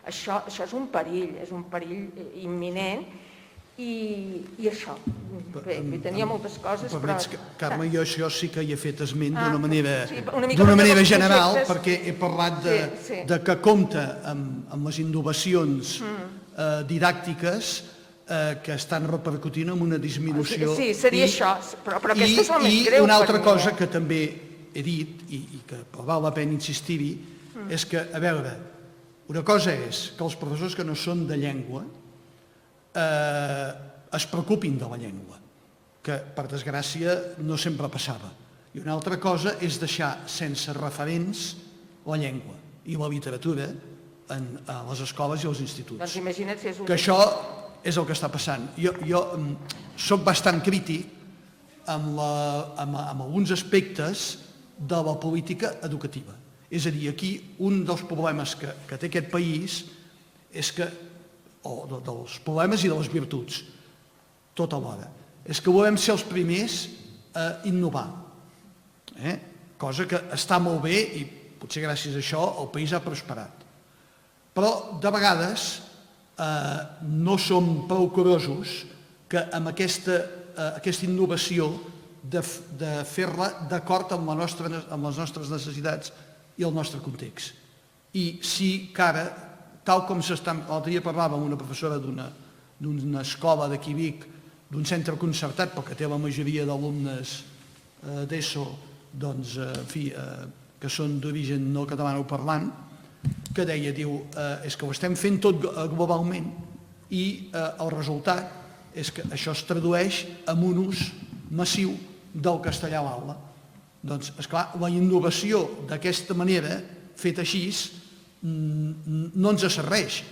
això és un perill imminent. I això, bé, tenia moltes coses, però... Carme, jo això sí que hi he fet esment d'una manera general, perquè he parlat de que compta amb les innovacions didàctiques que estan repercutint en una disminució... Sí, seria això, però aquesta és la més greu. I una altra cosa que també he dit, i que val la pena insistir-hi, és que, a veure, una cosa és que els professors que no són de llengua es preocupin de la llengua, que per desgràcia no sempre passava. I una altra cosa és deixar sense referents la llengua i la literatura a les escoles i als instituts. Doncs imagina't si és un... Que això és el que està passant. Jo soc bastant crític amb alguns aspectes de la política educativa. És a dir, aquí un dels problemes que té aquest país és que, o dels problemes i de les virtuts, tot alhora, és que volem ser els primers a innovar. Cosa que està molt bé i potser gràcies a això el país ha prosperat. Però de vegades no som prou curosos que amb aquesta innovació de fer-la d'acord amb les nostres necessitats i el nostre context. I sí que ara, tal com l'altre dia parlava amb una professora d'una escola d'aquí Vic, d'un centre concertat, però que té la majoria d'alumnes d'ESO, doncs, en fi, que són d'origen no catalanoparlant, que deia, diu, és que ho estem fent tot globalment i el resultat és que això es tradueix en un ús massiu del castellà a l'aula. Doncs, esclar, la innovació d'aquesta manera, feta així, no ens serveix.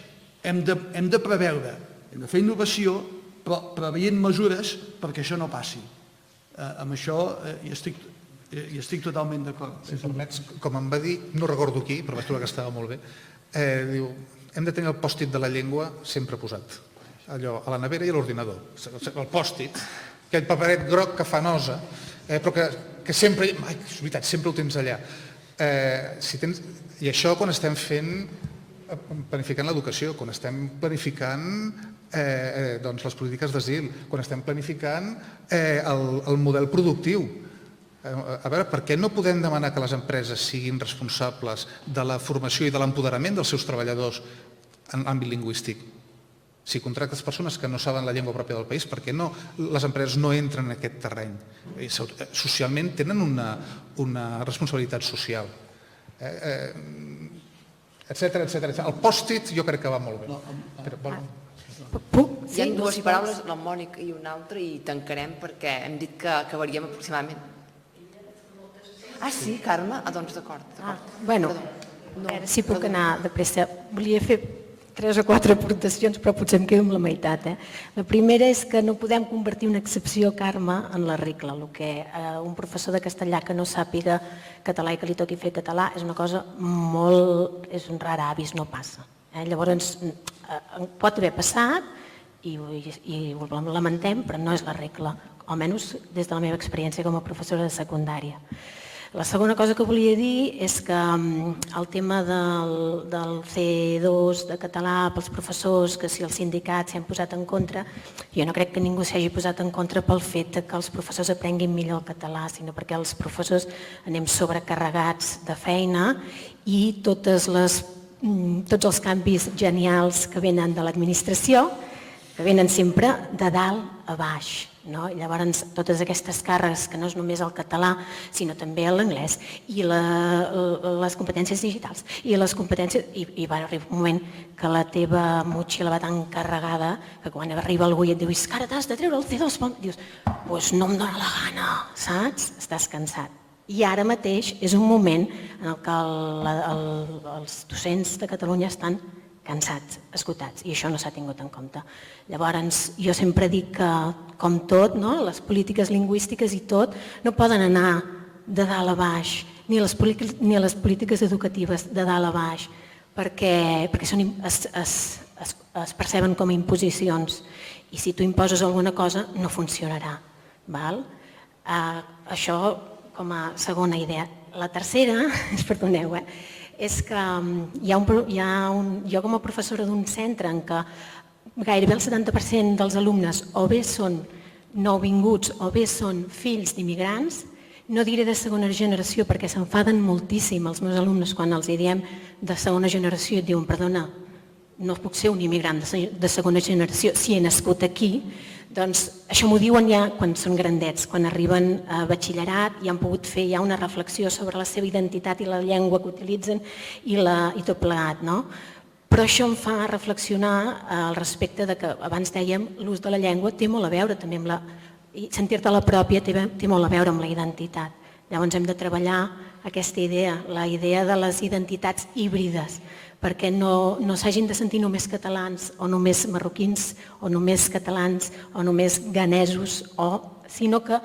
Hem de preveure, hem de fer innovació, però preveient mesures perquè això no passi. Amb això hi estic totalment d'acord. Si em permets, com em va dir, no recordo qui, però vaig trobar que estava molt bé, diu, hem de tenir el pòstit de la llengua sempre posat, allò, a la nevera i a l'ordinador. El pòstit, aquell paperet groc que fa nosa, però que sempre, és veritat, sempre ho tens allà. I això quan estem planificant l'educació, quan estem planificant les polítiques d'asil, quan estem planificant el model productiu. A veure, per què no podem demanar que les empreses siguin responsables de la formació i de l'empoderament dels seus treballadors en l'àmbit lingüístic? Si contractes persones que no saben la llengua pròpia del país, per què no les empreses no entren en aquest terreny? Socialment tenen una responsabilitat social, etcètera, etcètera. El pòstit jo crec que va molt bé. Hi ha dues paraules, la Mònica i una altra, i tancarem perquè hem dit que acabaríem aproximadament. Ah, sí, Carme? Ah, doncs d'acord. Bueno, a veure si puc anar de pressa. Volia fer 3 o 4 aportacions, però potser em quedo amb la meitat. La primera és que no podem convertir una excepció, Carme, en la regla. El que un professor de castellà que no sàpiga català i que li toqui fer català és una cosa molt... és un rar avis, no passa. Llavors, pot haver passat i ho lamentem, però no és la regla, almenys des de la meva experiència com a professora de secundària. La segona cosa que volia dir és que el tema del C2 de català pels professors, que si els sindicats s'hi han posat en contra, jo no crec que ningú s'hagi posat en contra pel fet que els professors aprenguin millor el català, sinó perquè els professors anem sobrecarregats de feina i tots els canvis genials que venen de l'administració, que venen sempre de dalt a baix. Llavors, totes aquestes càrregues, que no és només el català, sinó també l'anglès i les competències digitals i les competències... I va arribar un moment que la teva motxilla va tan carregada que quan arriba algú i et diu que ara t'has de treure el C2, dius, doncs no em dóna la gana, saps? Estàs cansat. I ara mateix és un moment en què els docents de Catalunya estan cansats, esgotats, i això no s'ha tingut en compte. Llavors, jo sempre dic que, com tot, les polítiques lingüístiques i tot, no poden anar de dalt a baix, ni les polítiques educatives de dalt a baix, perquè es perceben com a imposicions, i si tu imposes alguna cosa no funcionarà. Això com a segona idea. La tercera, perdoneu, és que jo com a professora d'un centre en què gairebé el 70% dels alumnes o bé són nouvinguts o bé són fills d'immigrants, no diré de segona generació perquè s'enfaden moltíssim els meus alumnes quan els diem de segona generació i et diuen, perdona, no puc ser un immigrant de segona generació si he nascut aquí, doncs això m'ho diuen ja quan són grandets, quan arriben a batxillerat i han pogut fer ja una reflexió sobre la seva identitat i la llengua que utilitzen i tot plegat, no? Però això em fa reflexionar al respecte de que abans dèiem l'ús de la llengua té molt a veure també amb la... i sentir-te-la pròpia té molt a veure amb la identitat. Llavors hem de treballar aquesta idea, la idea de les identitats híbrides, perquè no s'hagin de sentir només catalans o només marroquins o només catalans o només ganesos, sinó que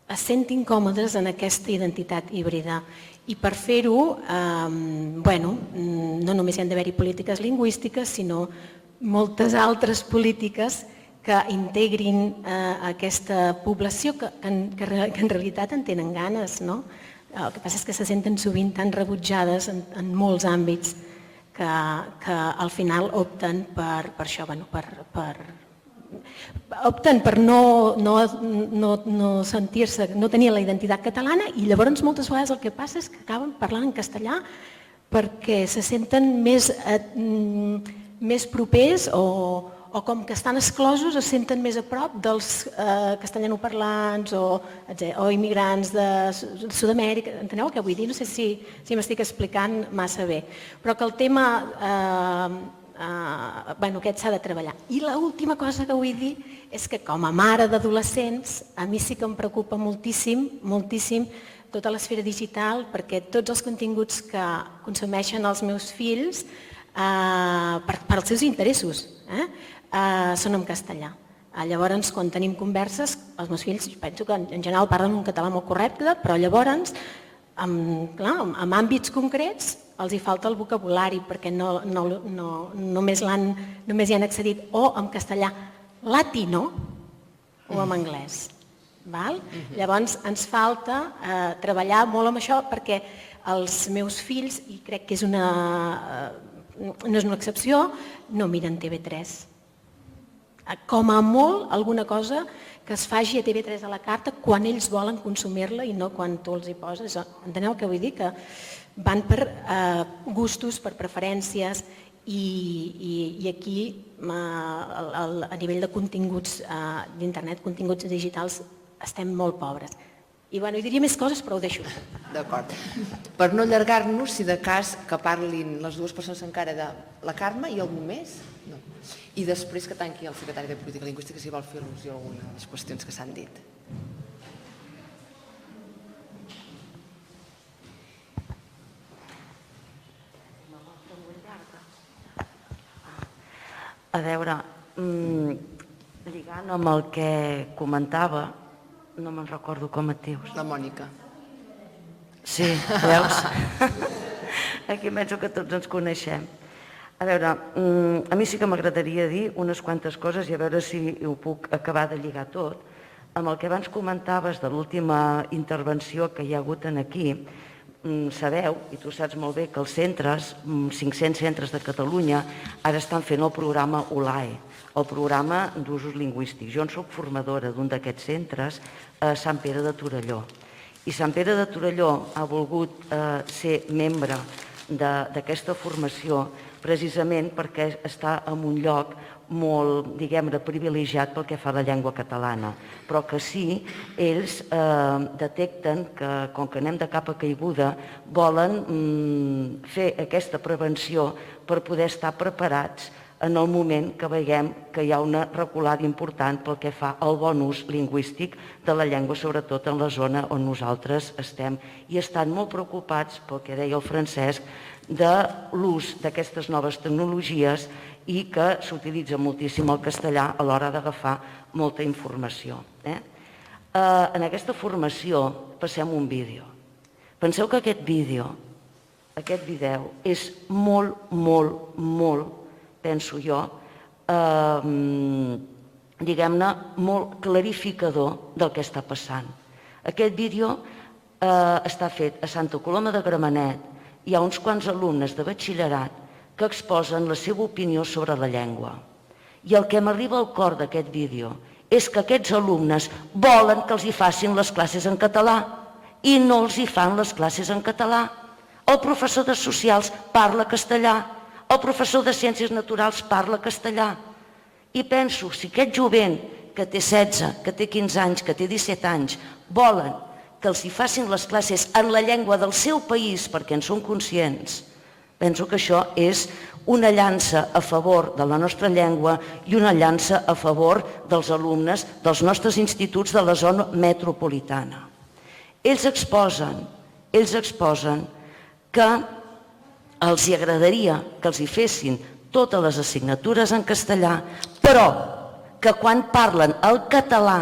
es sentin còmodes en aquesta identitat híbrida. I per fer-ho, no només hi han d'haver-hi polítiques lingüístiques, sinó moltes altres polítiques que integrin aquesta població que en realitat en tenen ganes, no? El que passa és que se senten sovint tan rebutjades en molts àmbits que al final opten per això, opten per no sentir-se, no tenir la identitat catalana i llavors moltes vegades el que passa és que acaben parlant en castellà perquè se senten més propers o o com que estan exclosos es senten més a prop dels castellanoparlants o immigrants de Sud-amèrica. Enteneu el que vull dir? No sé si m'estic explicant massa bé. Però que el tema aquest s'ha de treballar. I l'última cosa que vull dir és que com a mare d'adolescents a mi sí que em preocupa moltíssim, moltíssim tota l'esfera digital, perquè tots els continguts que consumeixen els meus fills per als seus interessos són en castellà. Llavors, quan tenim converses, els meus fills penso que en general parlen un català molt correcte, però llavors, en àmbits concrets, els hi falta el vocabulari perquè només hi han accedit o en castellà latino o en anglès. Llavors ens falta treballar molt amb això perquè els meus fills, i crec que no és una excepció, no miren TV3. Com a molt alguna cosa que es faci a TV3 a la carta quan ells volen consumir-la i no quan tu els hi poses. Enteneu el que vull dir? Que van per gustos, per preferències i aquí a nivell de continguts d'internet, continguts digitals, estem molt pobres. I diria més coses, però ho deixo. D'acord. Per no allargar-nos, si de cas que parlin les dues persones encara de la Carme i algú més, no. I després que tanqui el secretari de Política Lingüística si vol fer al·lusió a alguna de les qüestions que s'han dit. A veure, lligant amb el que comentava, no me'n recordo com et dius. La Mònica. Sí, veus? Aquí penso que tots ens coneixem. A veure, a mi sí que m'agradaria dir unes quantes coses i a veure si ho puc acabar de lligar tot. Amb el que abans comentaves de l'última intervenció que hi ha hagut aquí, sabeu, i tu saps molt bé, que els centres, 500 centres de Catalunya, ara estan fent el programa ULAE, el programa d'usos lingüístics. Jo en soc formadora d'un d'aquests centres a Sant Pere de Torelló. I Sant Pere de Torelló ha volgut ser membre d'aquesta formació precisament perquè està en un lloc molt, diguem-ne, privilegiat pel que fa a la llengua catalana, però que sí, ells detecten que, com que anem de capa caiguda, volen fer aquesta prevenció per poder estar preparats en el moment que veiem que hi ha una reculada important pel que fa al bon ús lingüístic de la llengua, sobretot en la zona on nosaltres estem. I estan molt preocupats, pel que deia el Francesc, de l'ús d'aquestes noves tecnologies i que s'utilitza moltíssim el castellà a l'hora d'agafar molta informació. En aquesta formació passem un vídeo. Penseu que aquest vídeo és molt, molt, molt, penso jo, diguem-ne, molt clarificador del que està passant. Aquest vídeo està fet a Santa Coloma de Gramenet. Hi ha uns quants alumnes de batxillerat que exposen la seva opinió sobre la llengua. I el que m'arriba al cor d'aquest vídeo és que aquests alumnes volen que els hi facin les classes en català i no els hi fan les classes en català. El professor de socials parla castellà, el professor de ciències naturals parla castellà. I penso, si aquest jovent que té 16, que té 15 anys, que té 17 anys, volen que els hi facin les classes en la llengua del seu país perquè en són conscients, penso que això és una llança a favor de la nostra llengua i una llança a favor dels alumnes dels nostres instituts de la zona metropolitana. Ells exposen que els hi agradaria que els hi fessin totes les assignatures en castellà, però que quan parlen el català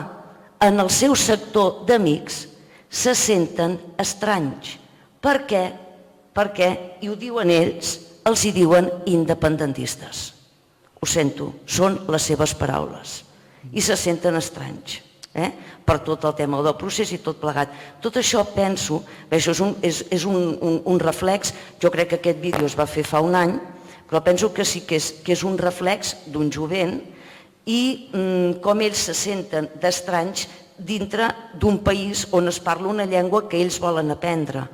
en el seu sector d'amics se senten estranys. Per què? Perquè, i ho diuen ells, els hi diuen independentistes. Ho sento, són les seves paraules. I se senten estranys, per tot el tema del procés i tot plegat. Tot això penso, això és un reflex, jo crec que aquest vídeo es va fer fa un any, però penso que sí que és un reflex d'un jovent i com ells se senten d'estranys dintre d'un país on es parla una llengua que ells volen aprendre.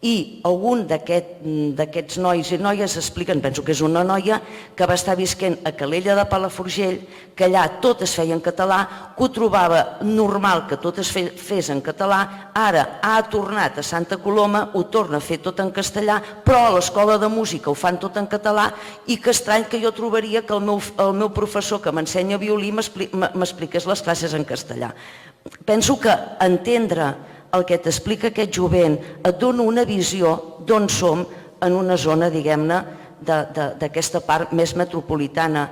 i algun d'aquests nois i noies expliquen, penso que és una noia que va estar visquent a Calella de Palafrugell, que allà tot es feia en català, que ho trobava normal que tot es fes en català, ara ha tornat a Santa Coloma, ho torna a fer tot en castellà, però a l'escola de música ho fan tot en català i que estrany que jo trobaria que el meu professor que m'ensenya violí m'expliqués les classes en castellà. Penso que entendre el que t'explica aquest jovent et dona una visió d'on som en una zona, diguem-ne, d'aquesta part més metropolitana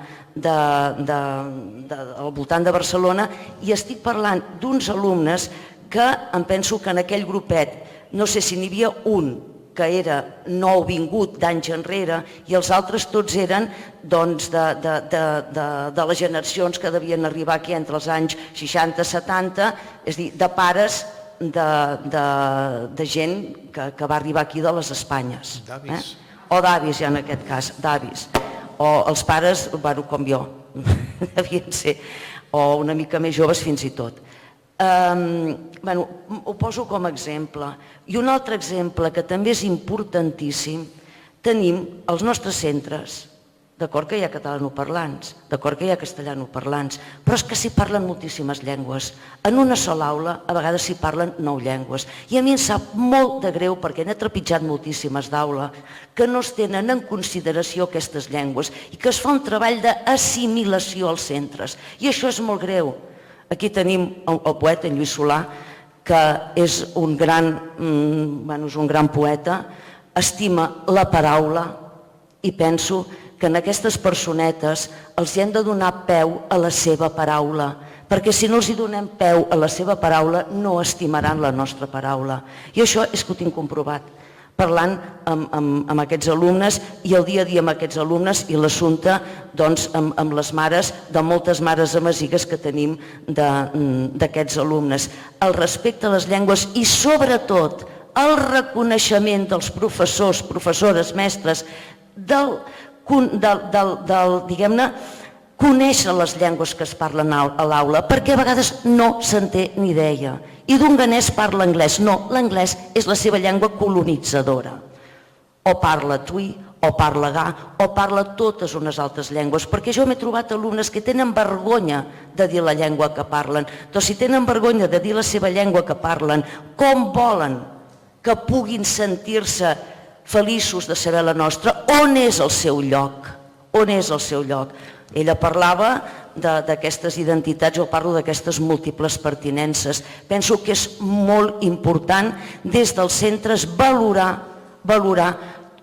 al voltant de Barcelona, i estic parlant d'uns alumnes que em penso que en aquell grupet, no sé si n'hi havia un que era nou vingut d'anys enrere i els altres tots eren de les generacions que devien arribar aquí entre els anys 60-70, és a dir, de pares de gent que va arribar aquí de les Espanyes. D'avis. O d'avis, ja en aquest cas, d'avis. O els pares, com jo, devien ser, o una mica més joves fins i tot. Ho poso com a exemple. I un altre exemple que també és importantíssim, tenim els nostres centres, d'acord que hi ha catalanoparlants, d'acord que hi ha castellanoparlants, però és que s'hi parlen moltíssimes llengües. En una sola aula a vegades s'hi parlen 9 llengües. I a mi em sap molt de greu, perquè n'he trepitjat moltíssimes d'aula, que no es tenen en consideració aquestes llengües i que es fa un treball d'assimilació als centres. I això és molt greu. Aquí tenim el poeta, en Lluís Solà, que és un gran poeta, estima la paraula i penso que en aquestes personetes els hem de donar peu a la seva paraula, perquè si no els donem peu a la seva paraula no estimaran la nostra paraula. I això és que ho tinc comprovat, parlant amb aquests alumnes i el dia a dia amb aquests alumnes i l'assumpte amb les mares, de moltes mares amazigues que tenim d'aquests alumnes. El respecte a les llengües i sobretot el reconeixement dels professors, professores, mestres, diguem-ne, conèixer les llengües que es parlen a l'aula, perquè a vegades no se'n té ni idea. I d'un ganès parla anglès. No, l'anglès és la seva llengua colonitzadora. O parla tui, o parla ga, o parla totes unes altres llengües, perquè jo m'he trobat alumnes que tenen vergonya de dir la llengua que parlen. Doncs si tenen vergonya de dir la seva llengua que parlen, com volen que puguin sentir-se feliços de saber la nostra? On és el seu lloc? On és el seu lloc? Ella parlava d'aquestes identitats, jo parlo d'aquestes múltiples pertinences. Penso que és molt important des dels centres valorar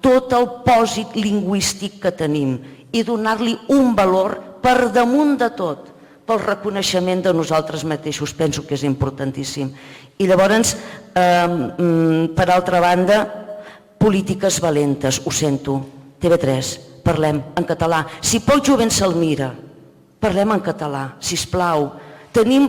tot el pòsit lingüístic que tenim i donar-li un valor per damunt de tot, pel reconeixement de nosaltres mateixos. Penso que és importantíssim. I llavors, per altra banda, polítiques valentes, ho sento. TV3, parlem en català. Si pel jovent se'l mira, parlem en català, sisplau. Tenim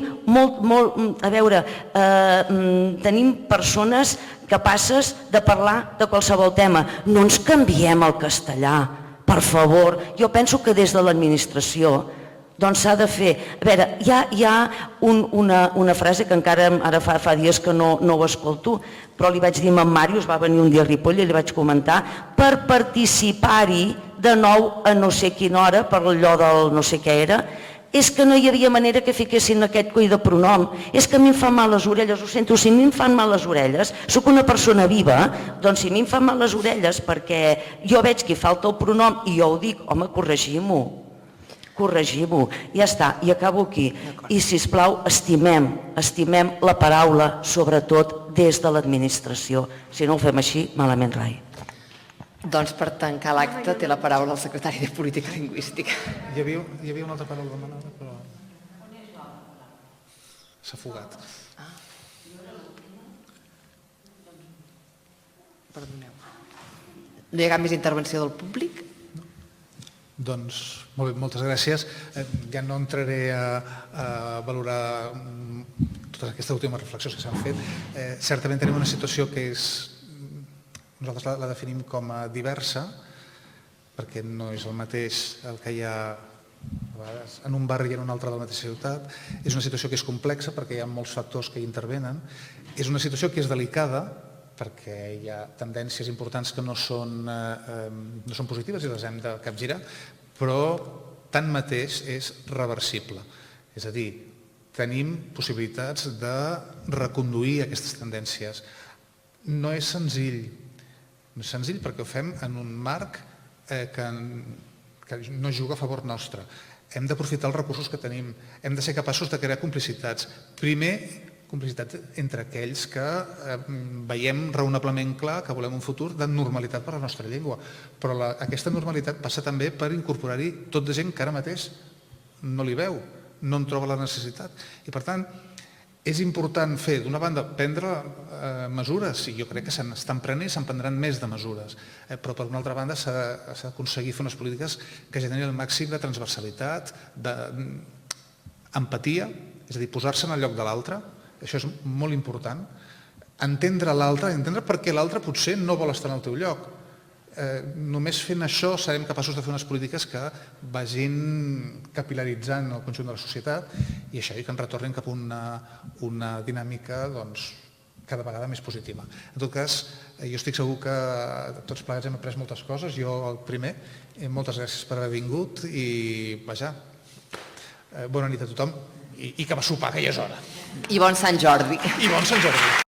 tenim persones capaces de parlar de qualsevol tema. No ens canviem al castellà, per favor. Jo penso que des de l'administració s'ha de fer. A veure, hi ha una frase que encara ara fa dies que no ho escolto, però li vaig dir a en Màrius, va venir un dia a Ripoll i li vaig comentar, per participar-hi de nou a no sé quina hora, per allò del no sé què era, és que no hi havia manera que fiquessin aquest coi de pronom. És que a mi em fan mal les orelles, ho sento, si a mi em fan mal les orelles, sóc una persona viva, doncs si a mi em fan mal les orelles perquè jo veig que hi falta el pronom i jo ho dic, home, corregim-ho, ja està, i acabo aquí. I, sisplau, estimem la paraula, sobretot des de l'administració. Si no ho fem així, malament rai. Doncs per tancar l'acte té la paraula el secretari de Política Lingüística. Hi havia una altra paraula demanada, però s'ha fugat. Perdoneu. No hi ha cap més intervenció del públic? Doncs, molt bé, moltes gràcies. Ja no entraré a valorar totes aquestes últimes reflexions que s'han fet. Certament tenim una situació que és... Nosaltres la definim com a diversa, perquè no és el mateix el que hi ha a vegades en un barri i en un altre de la mateixa ciutat. És una situació que és complexa perquè hi ha molts factors que hi intervenen. És una situació que és delicada perquè hi ha tendències importants que no són positives i les hem de capgirar, però tanmateix és reversible. És a dir, tenim possibilitats de reconduir aquestes tendències. No és senzill, perquè ho fem en un marc que no juga a favor nostre. Hem d'aprofitar els recursos que tenim, hem de ser capaços de crear complicitats. Primer, complicitats entre aquells que veiem raonablement clar que volem un futur de normalitat per a la nostra llengua, però aquesta normalitat passa també per incorporar-hi tot de gent que ara mateix no li veu, no en troba la necessitat. I per tant, és important fer, d'una banda, prendre mesures, i jo crec que se n'estan prenent i se'n prendran més de mesures, però per una altra banda s'ha d'aconseguir fer unes polítiques que generin el màxim de transversalitat, d'empatia, és a dir, posar-se en el lloc de l'altre, això és molt important, entendre l'altre, entendre per què l'altre potser no vol estar en el teu lloc. Només fent això serem capaços de fer unes polítiques que vagin capil·laritzant el conjunt de la societat i això, i que ens retornin cap a una dinàmica cada vegada més positiva. En tot cas, jo estic segur que tots plegats hem après moltes coses, jo el primer, moltes gràcies per haver vingut i vaja, bona nit a tothom i que va sopar, que ja és hora. I bon Sant Jordi. I bon Sant Jordi.